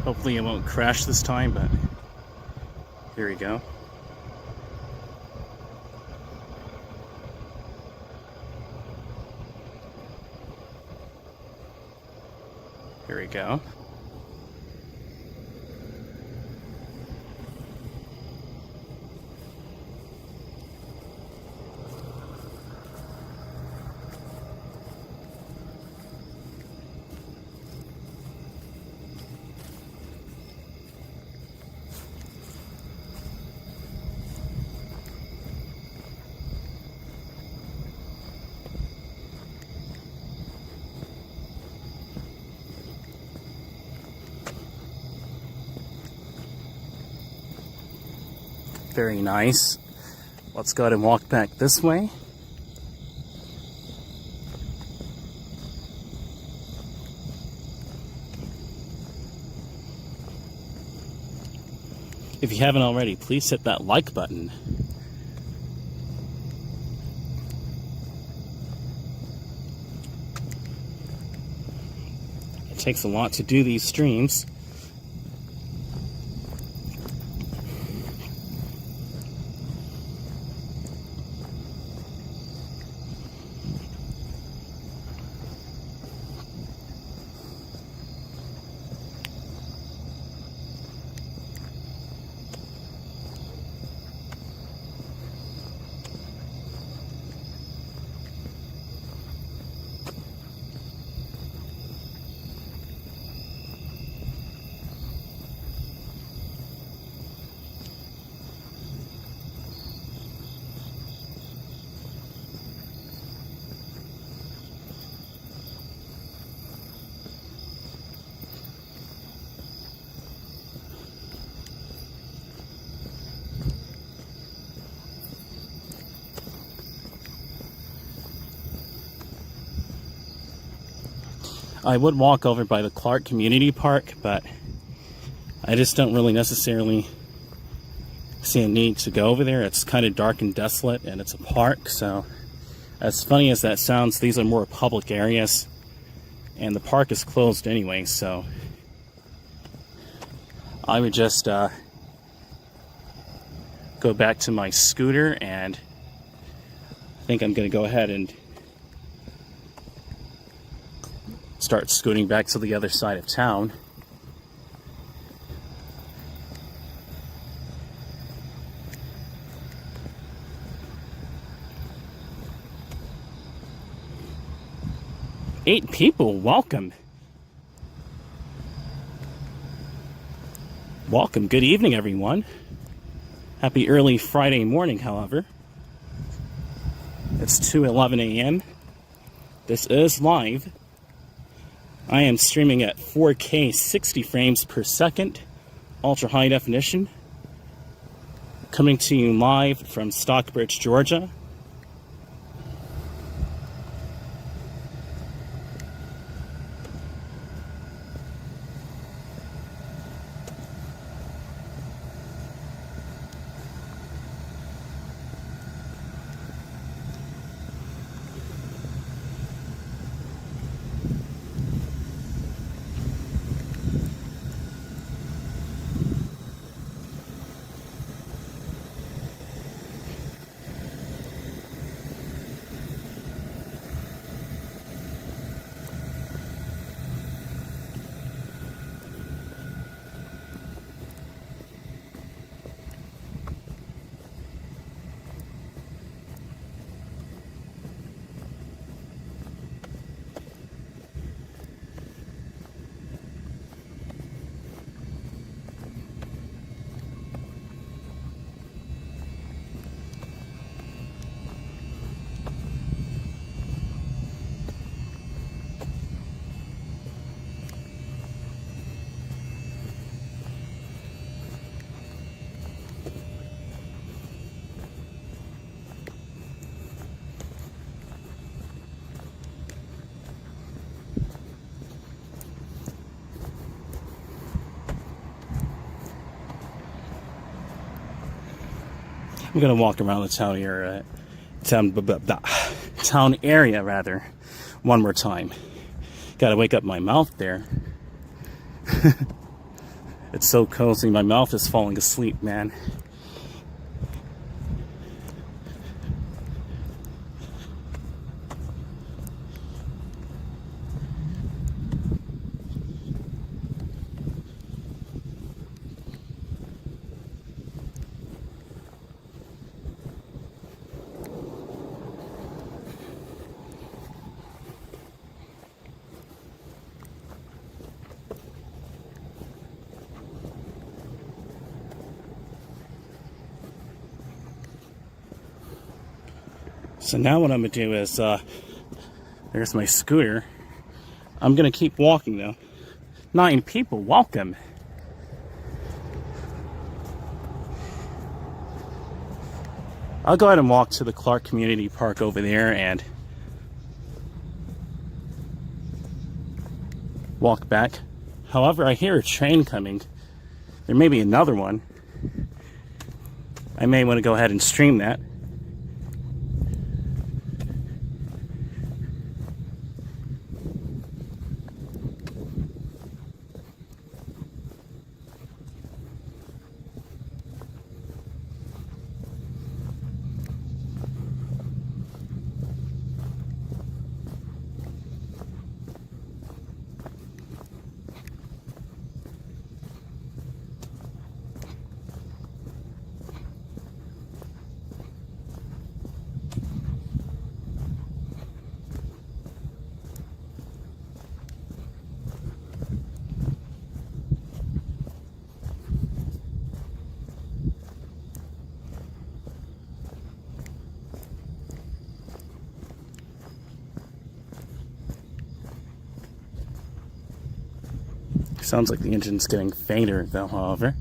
Hopefully it won't crash this time, but here we go. Here we go. Very nice. Let's go ahead and walk back this way. If you haven't already, please hit that like button. It takes a lot to do these streams. I would walk over by the Clark Community Park, but I just don't really necessarily see a need to go over there. It's kind of dark and desolate, and it's a park, so as funny as that sounds, these are more public areas, and the park is closed anyway, so I would just go back to my scooter, and I think I'm going to go ahead and start scooting back to the other side of town. Eight people, welcome. Welcome, good evening everyone. Happy early Friday morning, however. It's 2:11 a.m. This is live. I am streaming at 4K 60 frames per second, ultra high definition, coming to you live from Stockbridge, Georgia. I'm gonna walk around the town here, town area rather, one more time. Gotta wake up my mouth there. It's so cozy. My mouth is falling asleep, man. So now what I'm gonna do is, there's my scooter. I'm gonna keep walking though. 9 people, welcome. I'll go ahead and walk to the Clark Community Park over there and walk back. However, I hear a train coming. There may be another one. I may want to go ahead and stream that. Sounds like the engine's getting fainter though, however.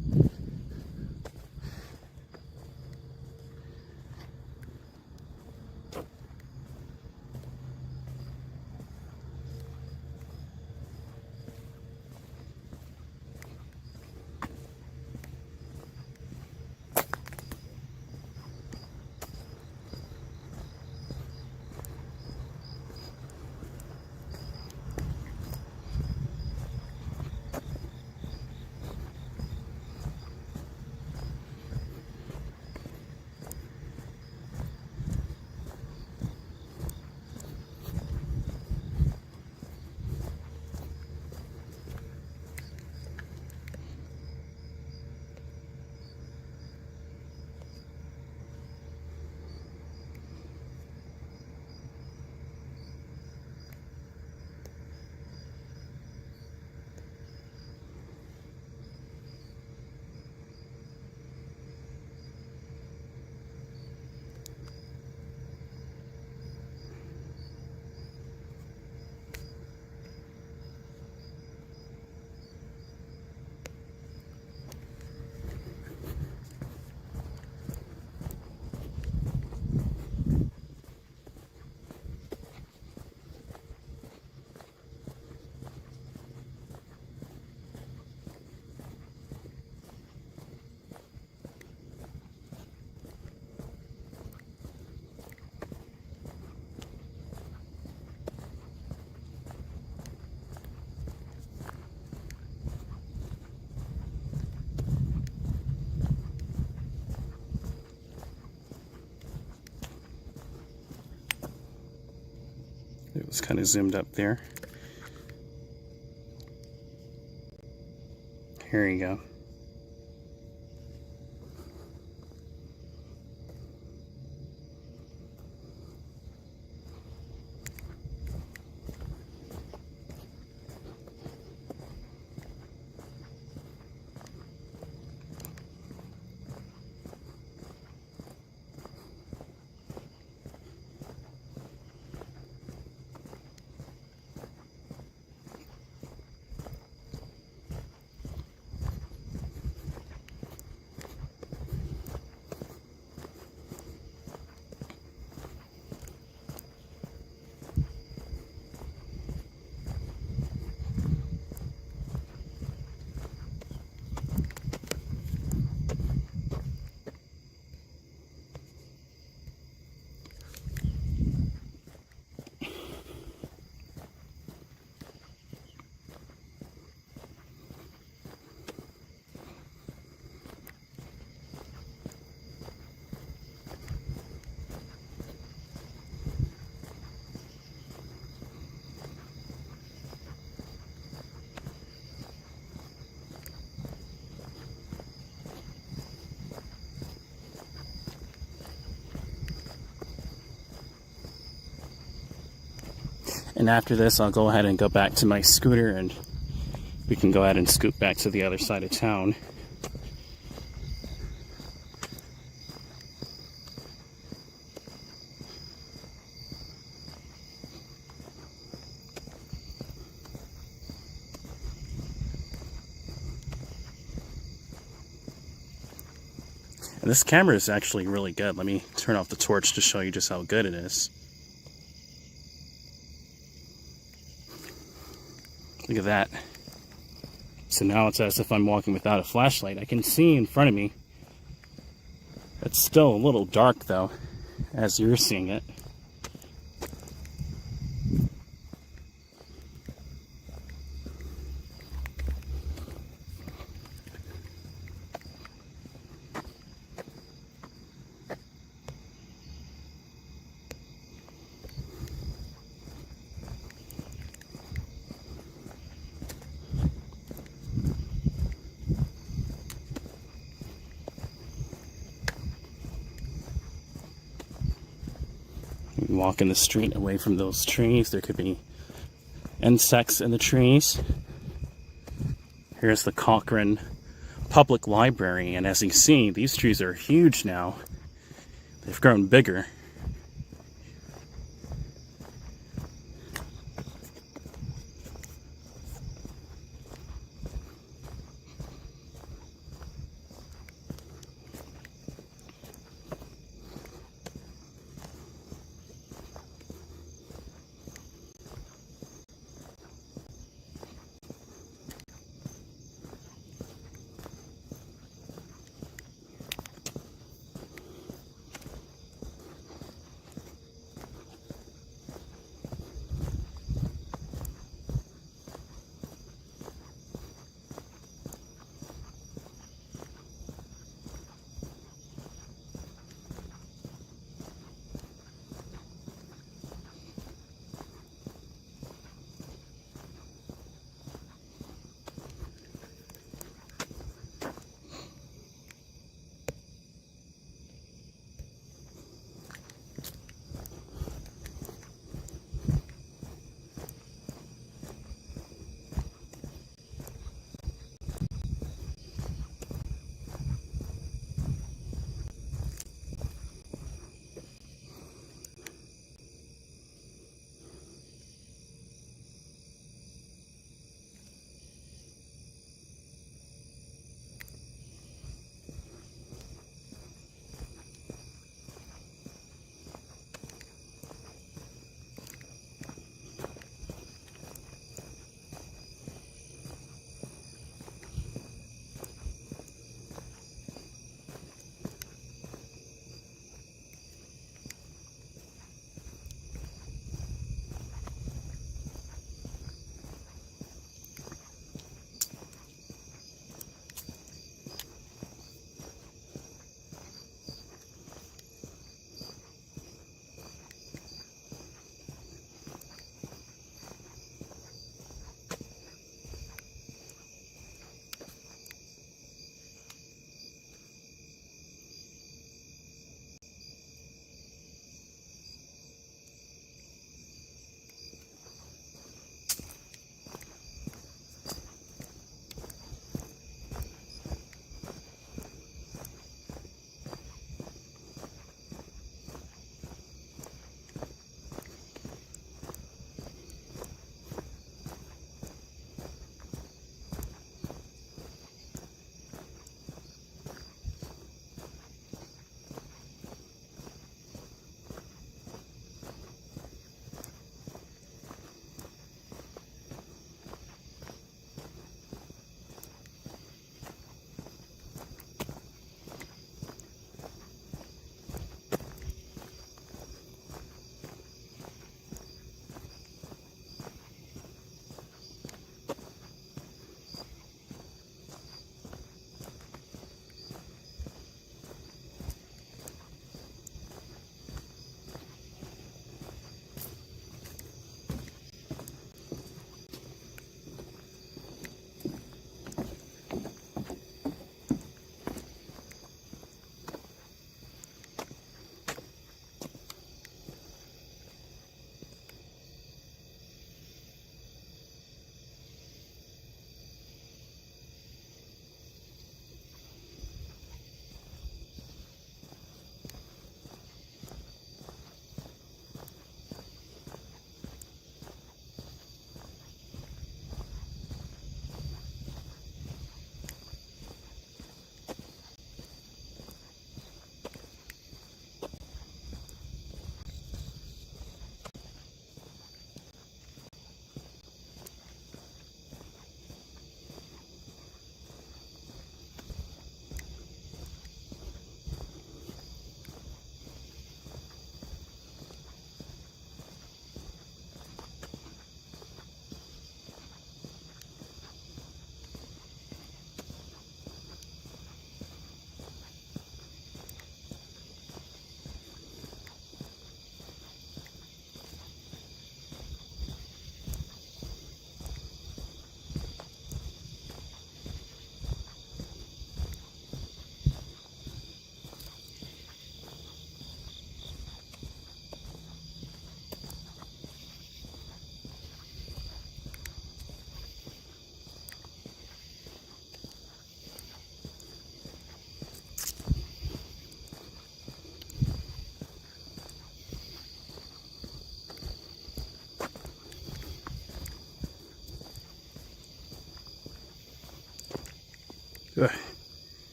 It was kind of zoomed up there. Here you go. And after this, I'll go ahead and go back to my scooter and we can go ahead and scoot back to the other side of town. And this camera is actually really good. Let me turn off the torch to show you just how good it is. Look at that. So now it's as if I'm walking without a flashlight. I can see in front of me. It's still a little dark though, as you're seeing it. Walk in the street away from those trees. There could be insects in the trees. Here's the Cochrane Public Library, and as you see, these trees are huge now. They've grown bigger.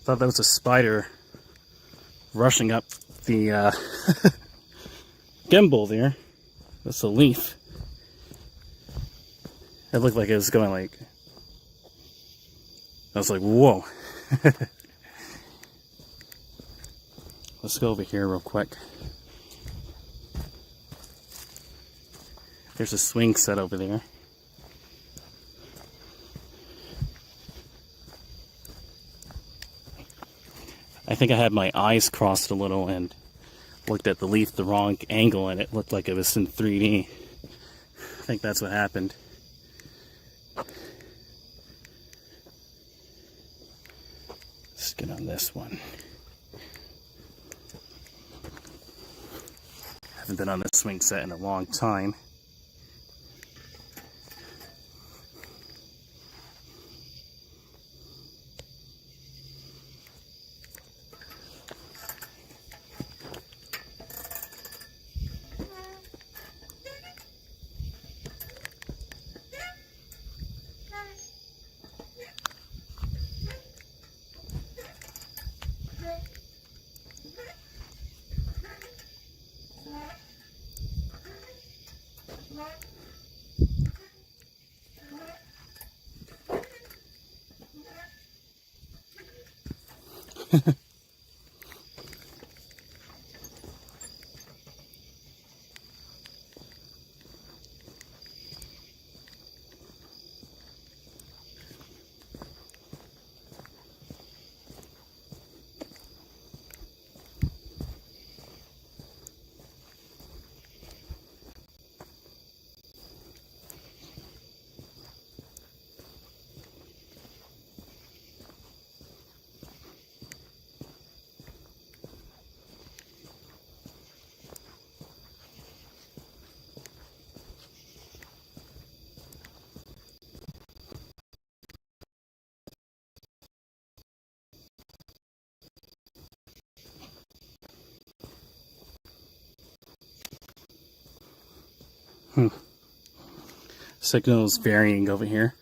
Thought that was a spider rushing up the gimbal there. That's a leaf. It looked like it was going like... I was like, whoa. Let's go over here real quick. There's a swing set over there. I think I had my eyes crossed a little and looked at the leaf the wrong angle, and it looked like it was in 3D. I think that's what happened. Let's get on this one. Haven't been on this swing set in a long time. Signal's varying over here.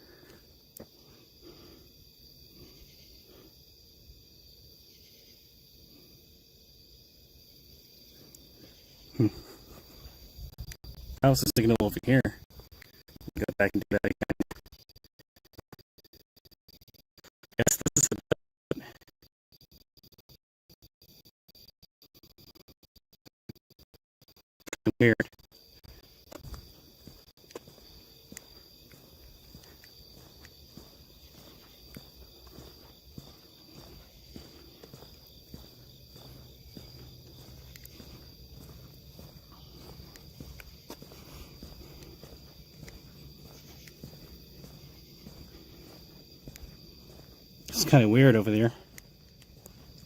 How's the signal over here? Go back and do that again. Yes, this is weird. It's kind of weird over there.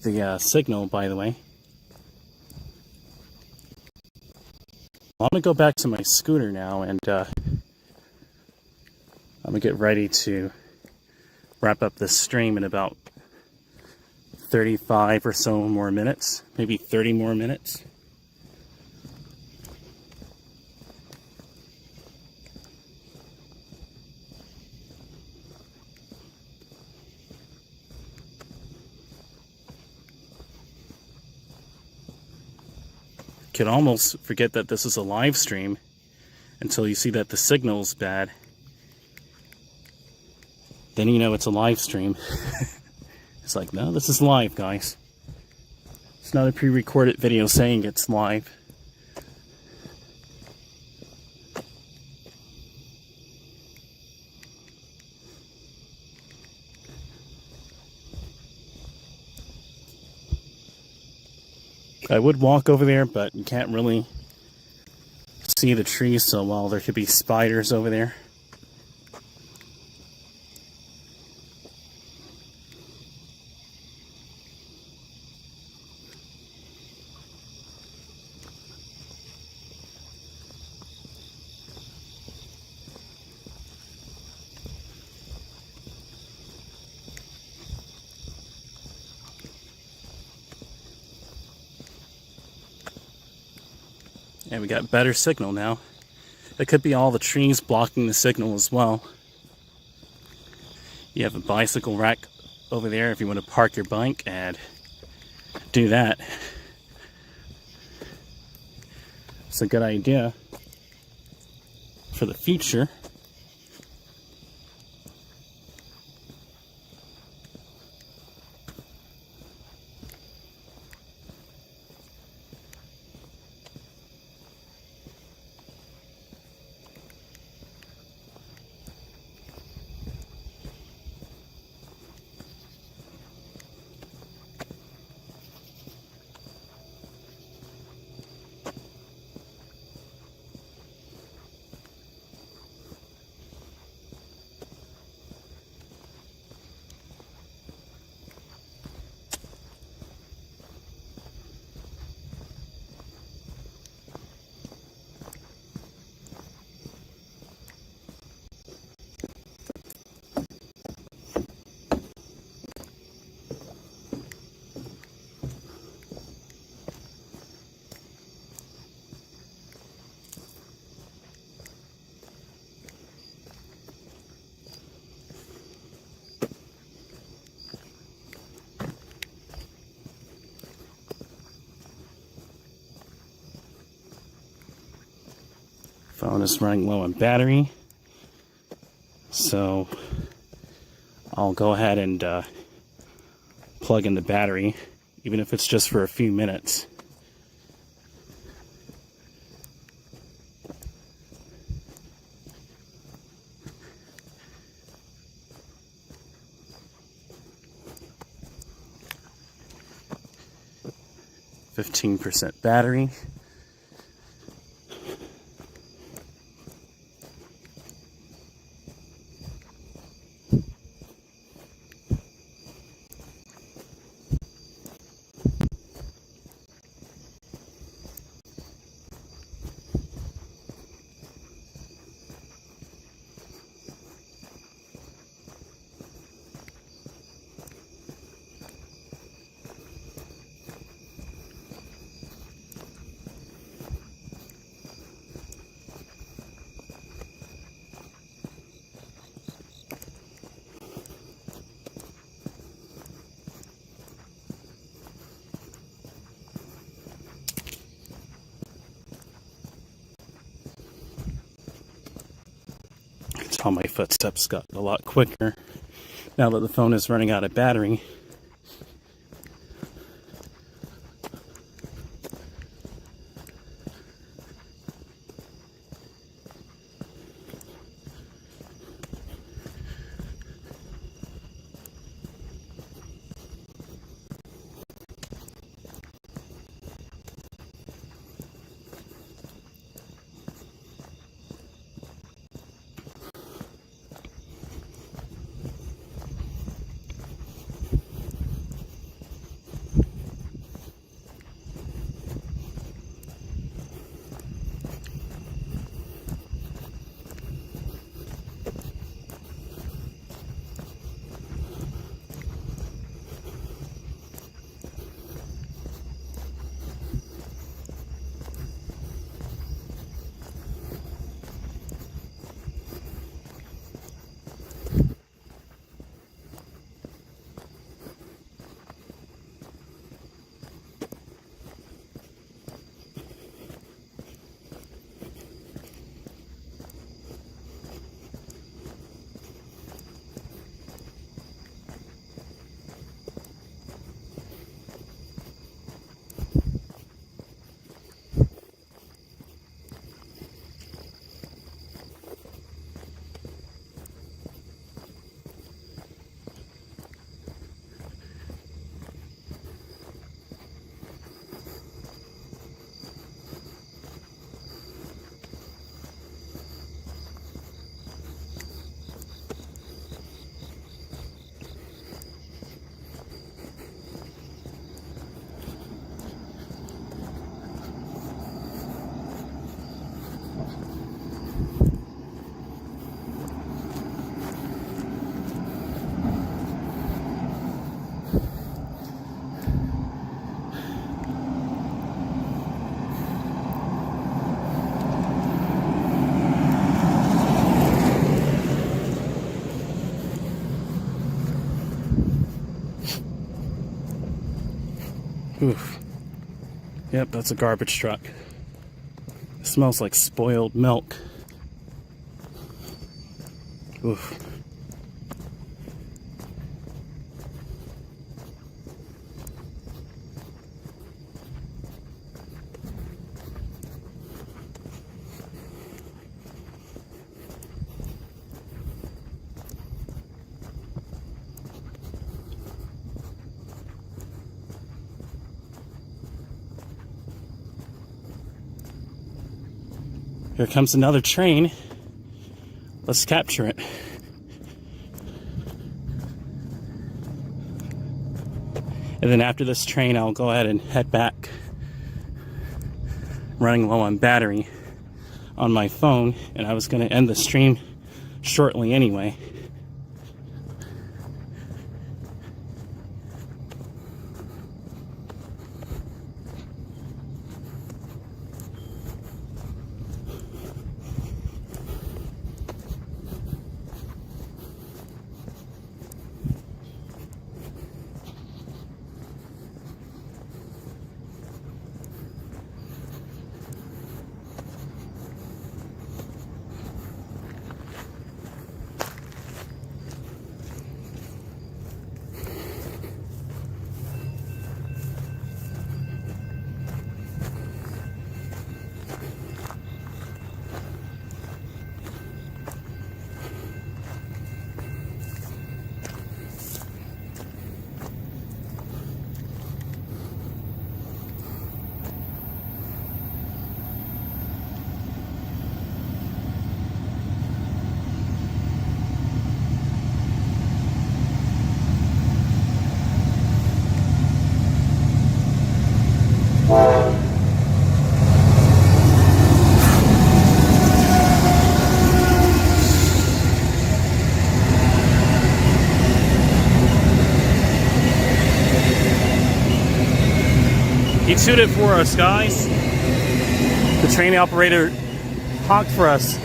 The signal, by the way. I'm going to go back to my scooter now, and I'm going to get ready to wrap up this stream in about 35 or so more minutes, maybe 30 more minutes. Could almost forget that this is a live stream until you see that the signal's bad. Then you know it's a live stream. It's like, no, this is live, guys. It's not a pre-recorded video saying it's live. I would walk over there, but you can't really see the trees so well. There could be spiders over there. And we got better signal now. It could be all the trees blocking the signal as well. You have a bicycle rack over there if you want to park your bike and do that. It's a good idea for the future. Phone is running low on battery, so I'll go ahead and plug in the battery, even if it's just for a few minutes. %, battery. All my footsteps got a lot quicker now that the phone is running out of battery. Oof. Yep, that's a garbage truck. It smells like spoiled milk. Oof. Here comes another train. Let's capture it. And then after this train, I'll go ahead and head back. Running low on battery on my phone, and I was going to end the stream shortly anyway. He tooted for us, guys. The train operator honked for us.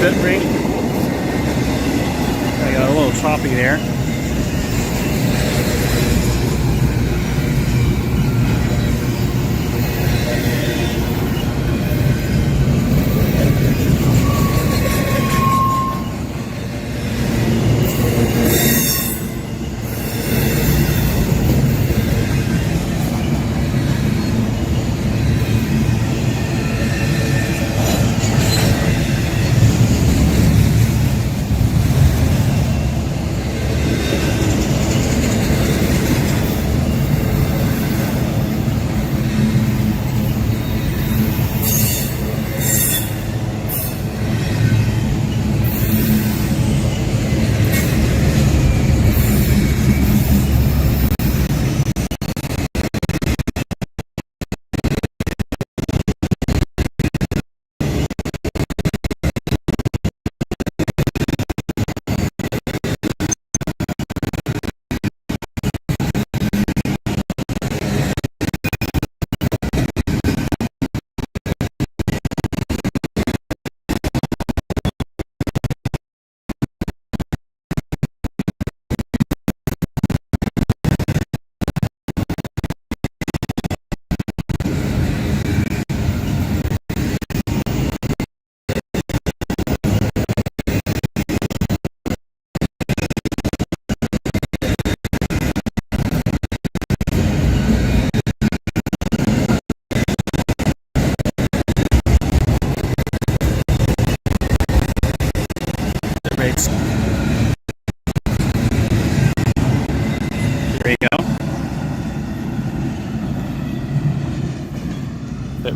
Bit rate. I got a little choppy there.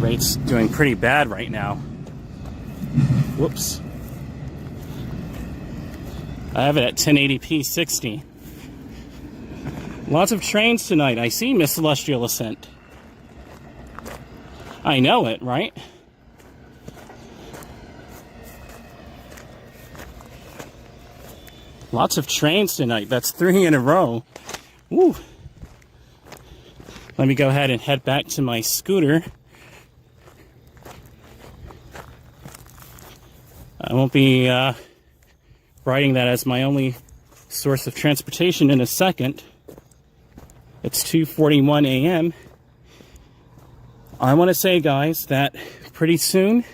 rate's doing pretty bad right now. Whoops. I have it at 1080p 60. Lots of trains tonight. I see, Miss Celestial Ascent. I know it, right? Lots of trains tonight. That's 3 in a row. Woo. Let me go ahead and head back to my scooter. I won't be riding that as my only source of transportation in a second. It's 2:41 a.m. I want to say, guys, that pretty soon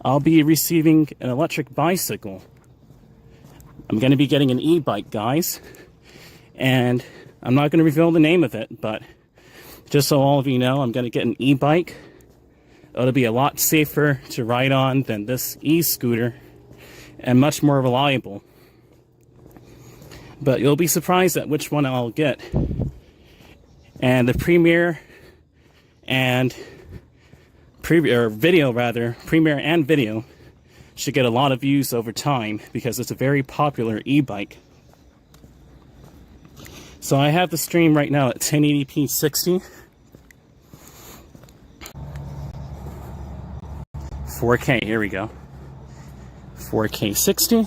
I'll be receiving an electric bicycle. I'm going to be getting an e-bike, guys. And I'm not going to reveal the name of it, but just so all of you know, I'm going to get an e-bike. It'll be a lot safer to ride on than this e-scooter and much more reliable. But you'll be surprised at which one I'll get. And the premiere and premiere and video should get a lot of views over time because it's a very popular e-bike. So I have the stream right now at 1080p 60. 4K, here we go. 4K 60.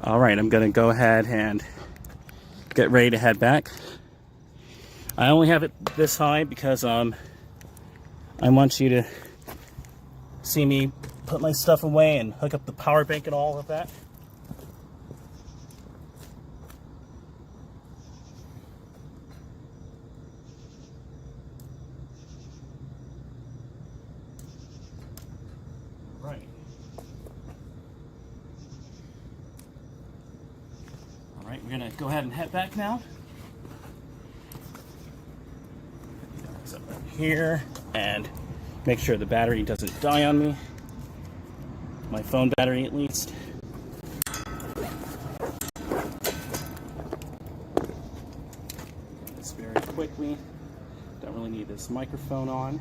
Alright, I'm going to go ahead and get ready to head back. I only have it this high because I want you to see me put my stuff away and hook up the power bank and all of that. Alright, we're going to go ahead and head back now. It's up here and make sure the battery doesn't die on me. My phone battery, at least. This very quickly. Don't really need this microphone on.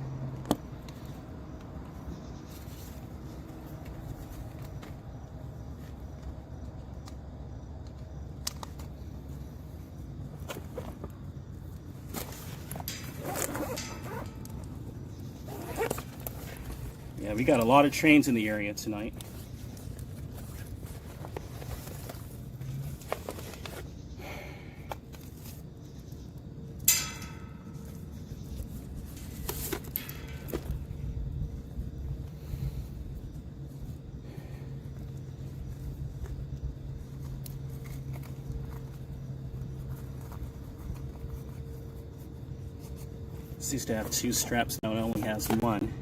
Yeah, we got a lot of trains in the area tonight. This used to have 2 straps, now it only has 1.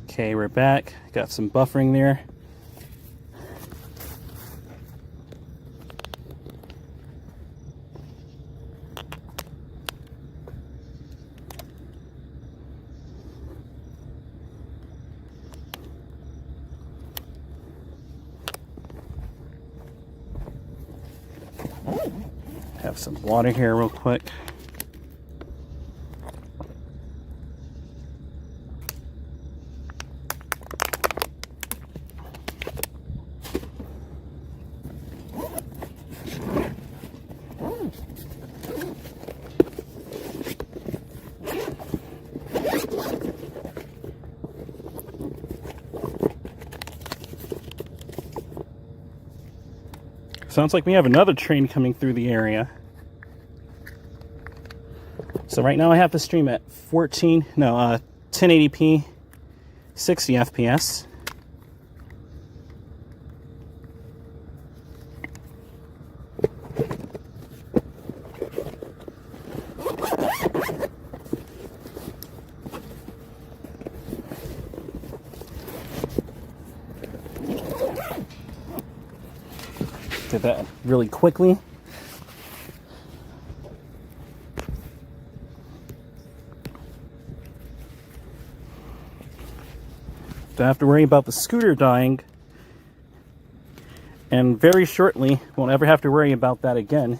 Okay, we're back. Got some buffering there. Have some water here real quick. Sounds like we have another train coming through the area. So right now I have the stream at 1080p 60 FPS. Did that really quickly. Don't have to worry about the scooter dying. And very shortly, won't ever have to worry about that again.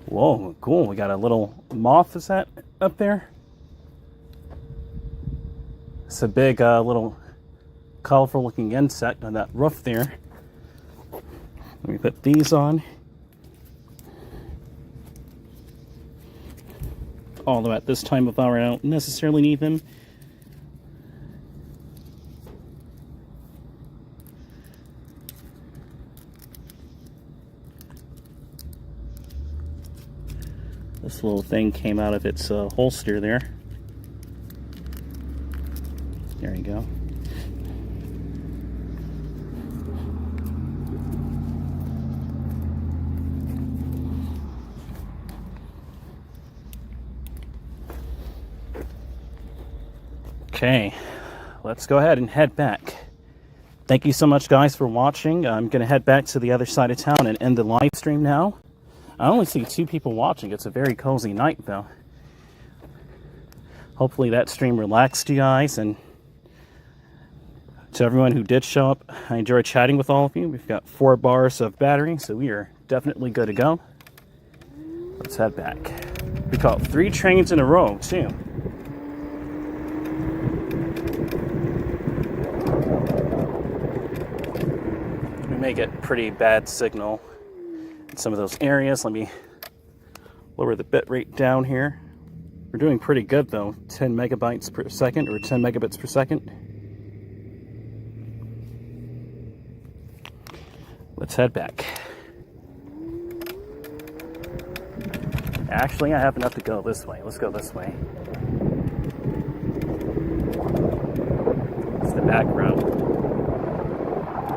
Whoa, cool. We got a little moth, is that up there? It's a big little colorful looking insect on that roof there. Let me put these on. Although at this time of hour I don't necessarily need them. This little thing came out of its holster there. There you go. Okay, let's go ahead and head back. Thank you so much, guys, for watching. I'm going to head back to the other side of town and end the live stream now. I only see 2 people watching. It's a very cozy night, though. Hopefully that stream relaxed you guys, and to everyone who did show up, I enjoyed chatting with all of you. We've got 4 bars of battery, so we are definitely good to go. Let's head back. We caught 3 trains in a row, too. We may get pretty bad signal in some of those areas. Let me lower the bit rate down here. We're doing pretty good though, 10 megabytes per second or 10 megabits per second. Let's head back. Actually, I have enough to go this way. Let's go this way. It's the back road.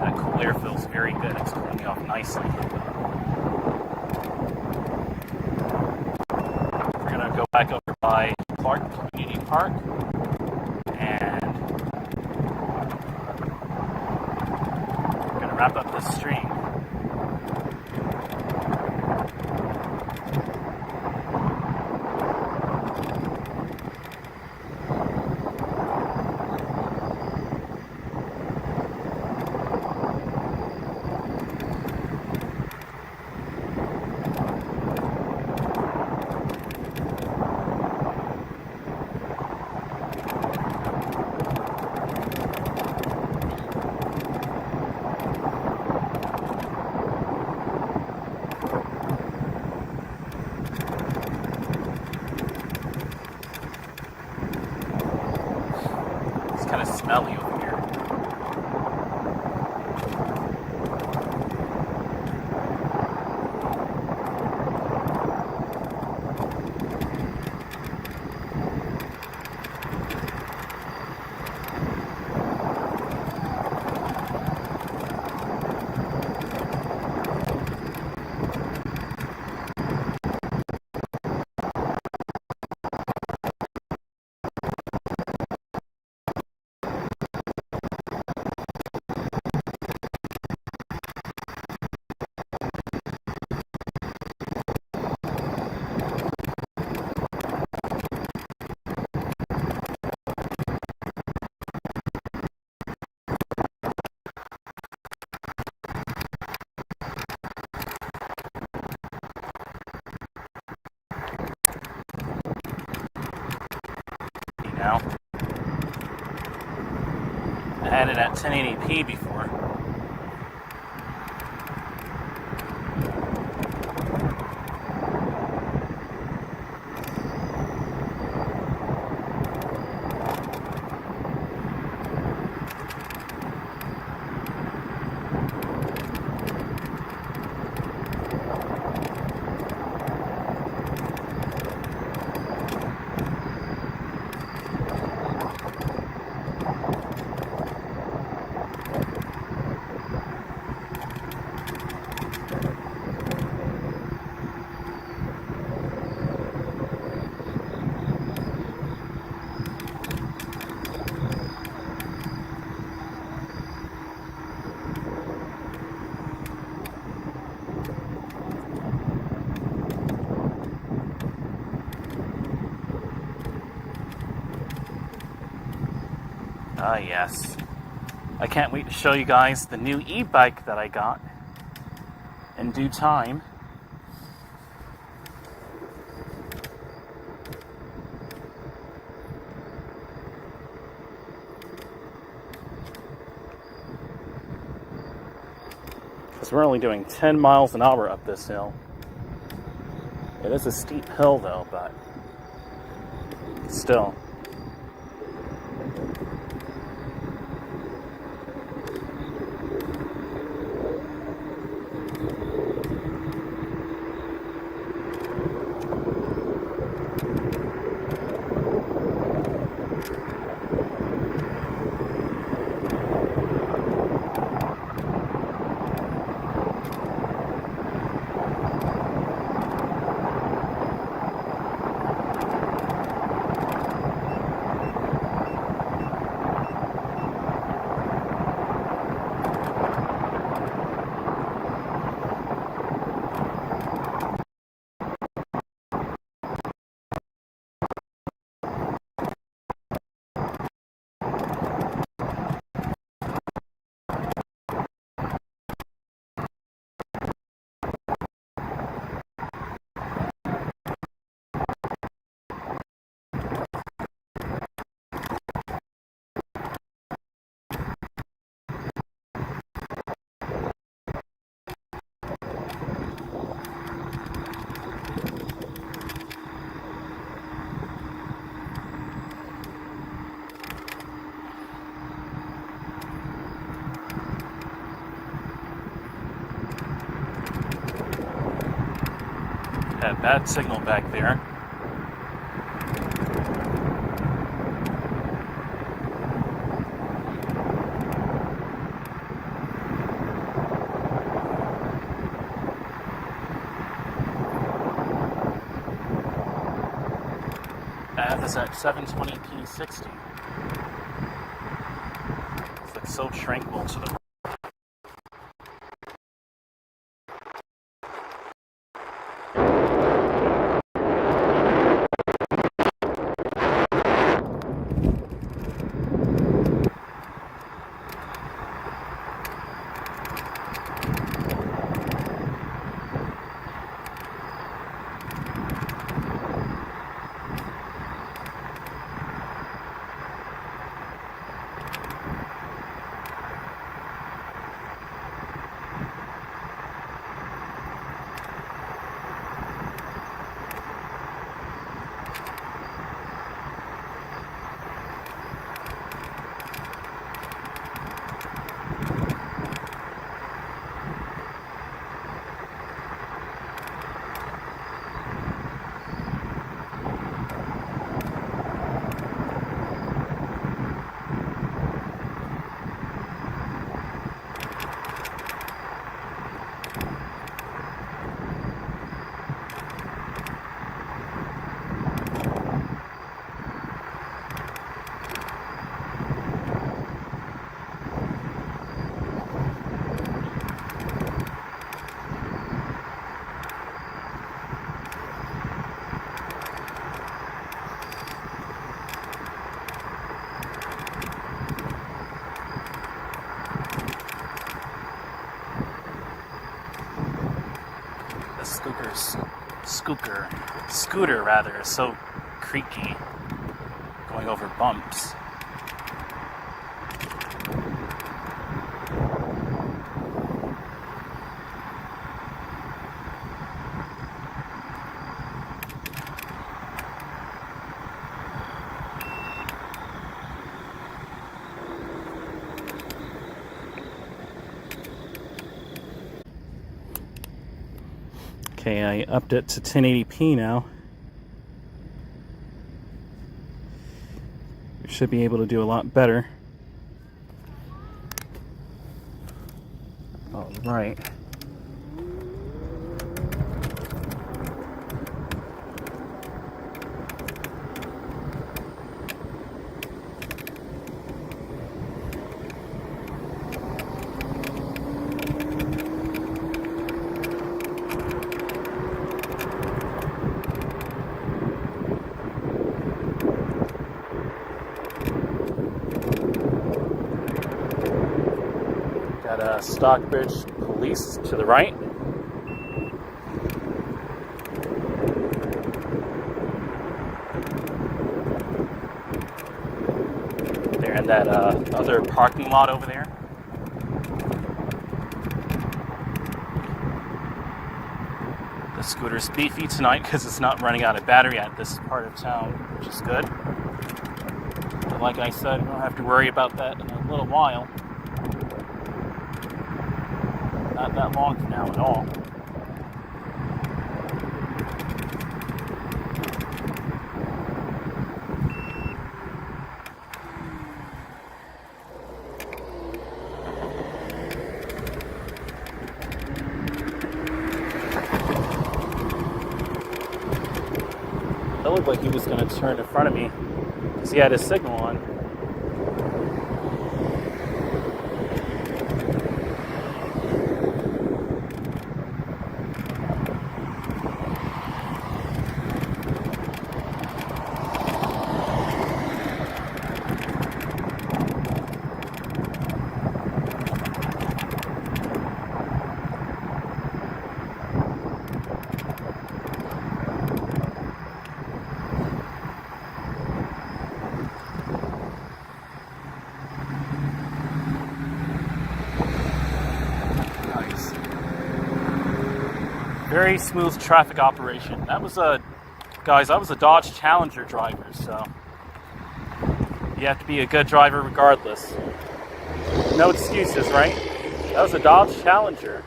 That cool air feels very good. It's cooling me off nicely. We're gonna go back over by Clark Community Park, and we're gonna wrap up this stream. Kind of smelly over here. Now, I had it at 1080p before. Ah, yes. I can't wait to show you guys the new e-bike that I got in due time. Because we're only doing 10 miles an hour up this hill. It is a steep hill though, but still. Had bad signal back there. That is at 720p 60. It's like so tranquil to the scooter rather is so creaky going over bumps. Okay, I upped it to 1080p now. We should be able to do a lot better. All right. Stockbridge police to the right. They're in that other parking lot over there. The scooter's beefy tonight because it's not running out of battery at this part of town, which is good. But like I said, we don't have to worry about that in a little while. Not that long from now at all. It looked like he was going to turn in front of me because he had his signal on. Very smooth traffic operation. That was a Dodge Challenger driver, so you have to be a good driver regardless. No excuses, right? That was a Dodge Challenger.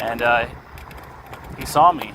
And he saw me.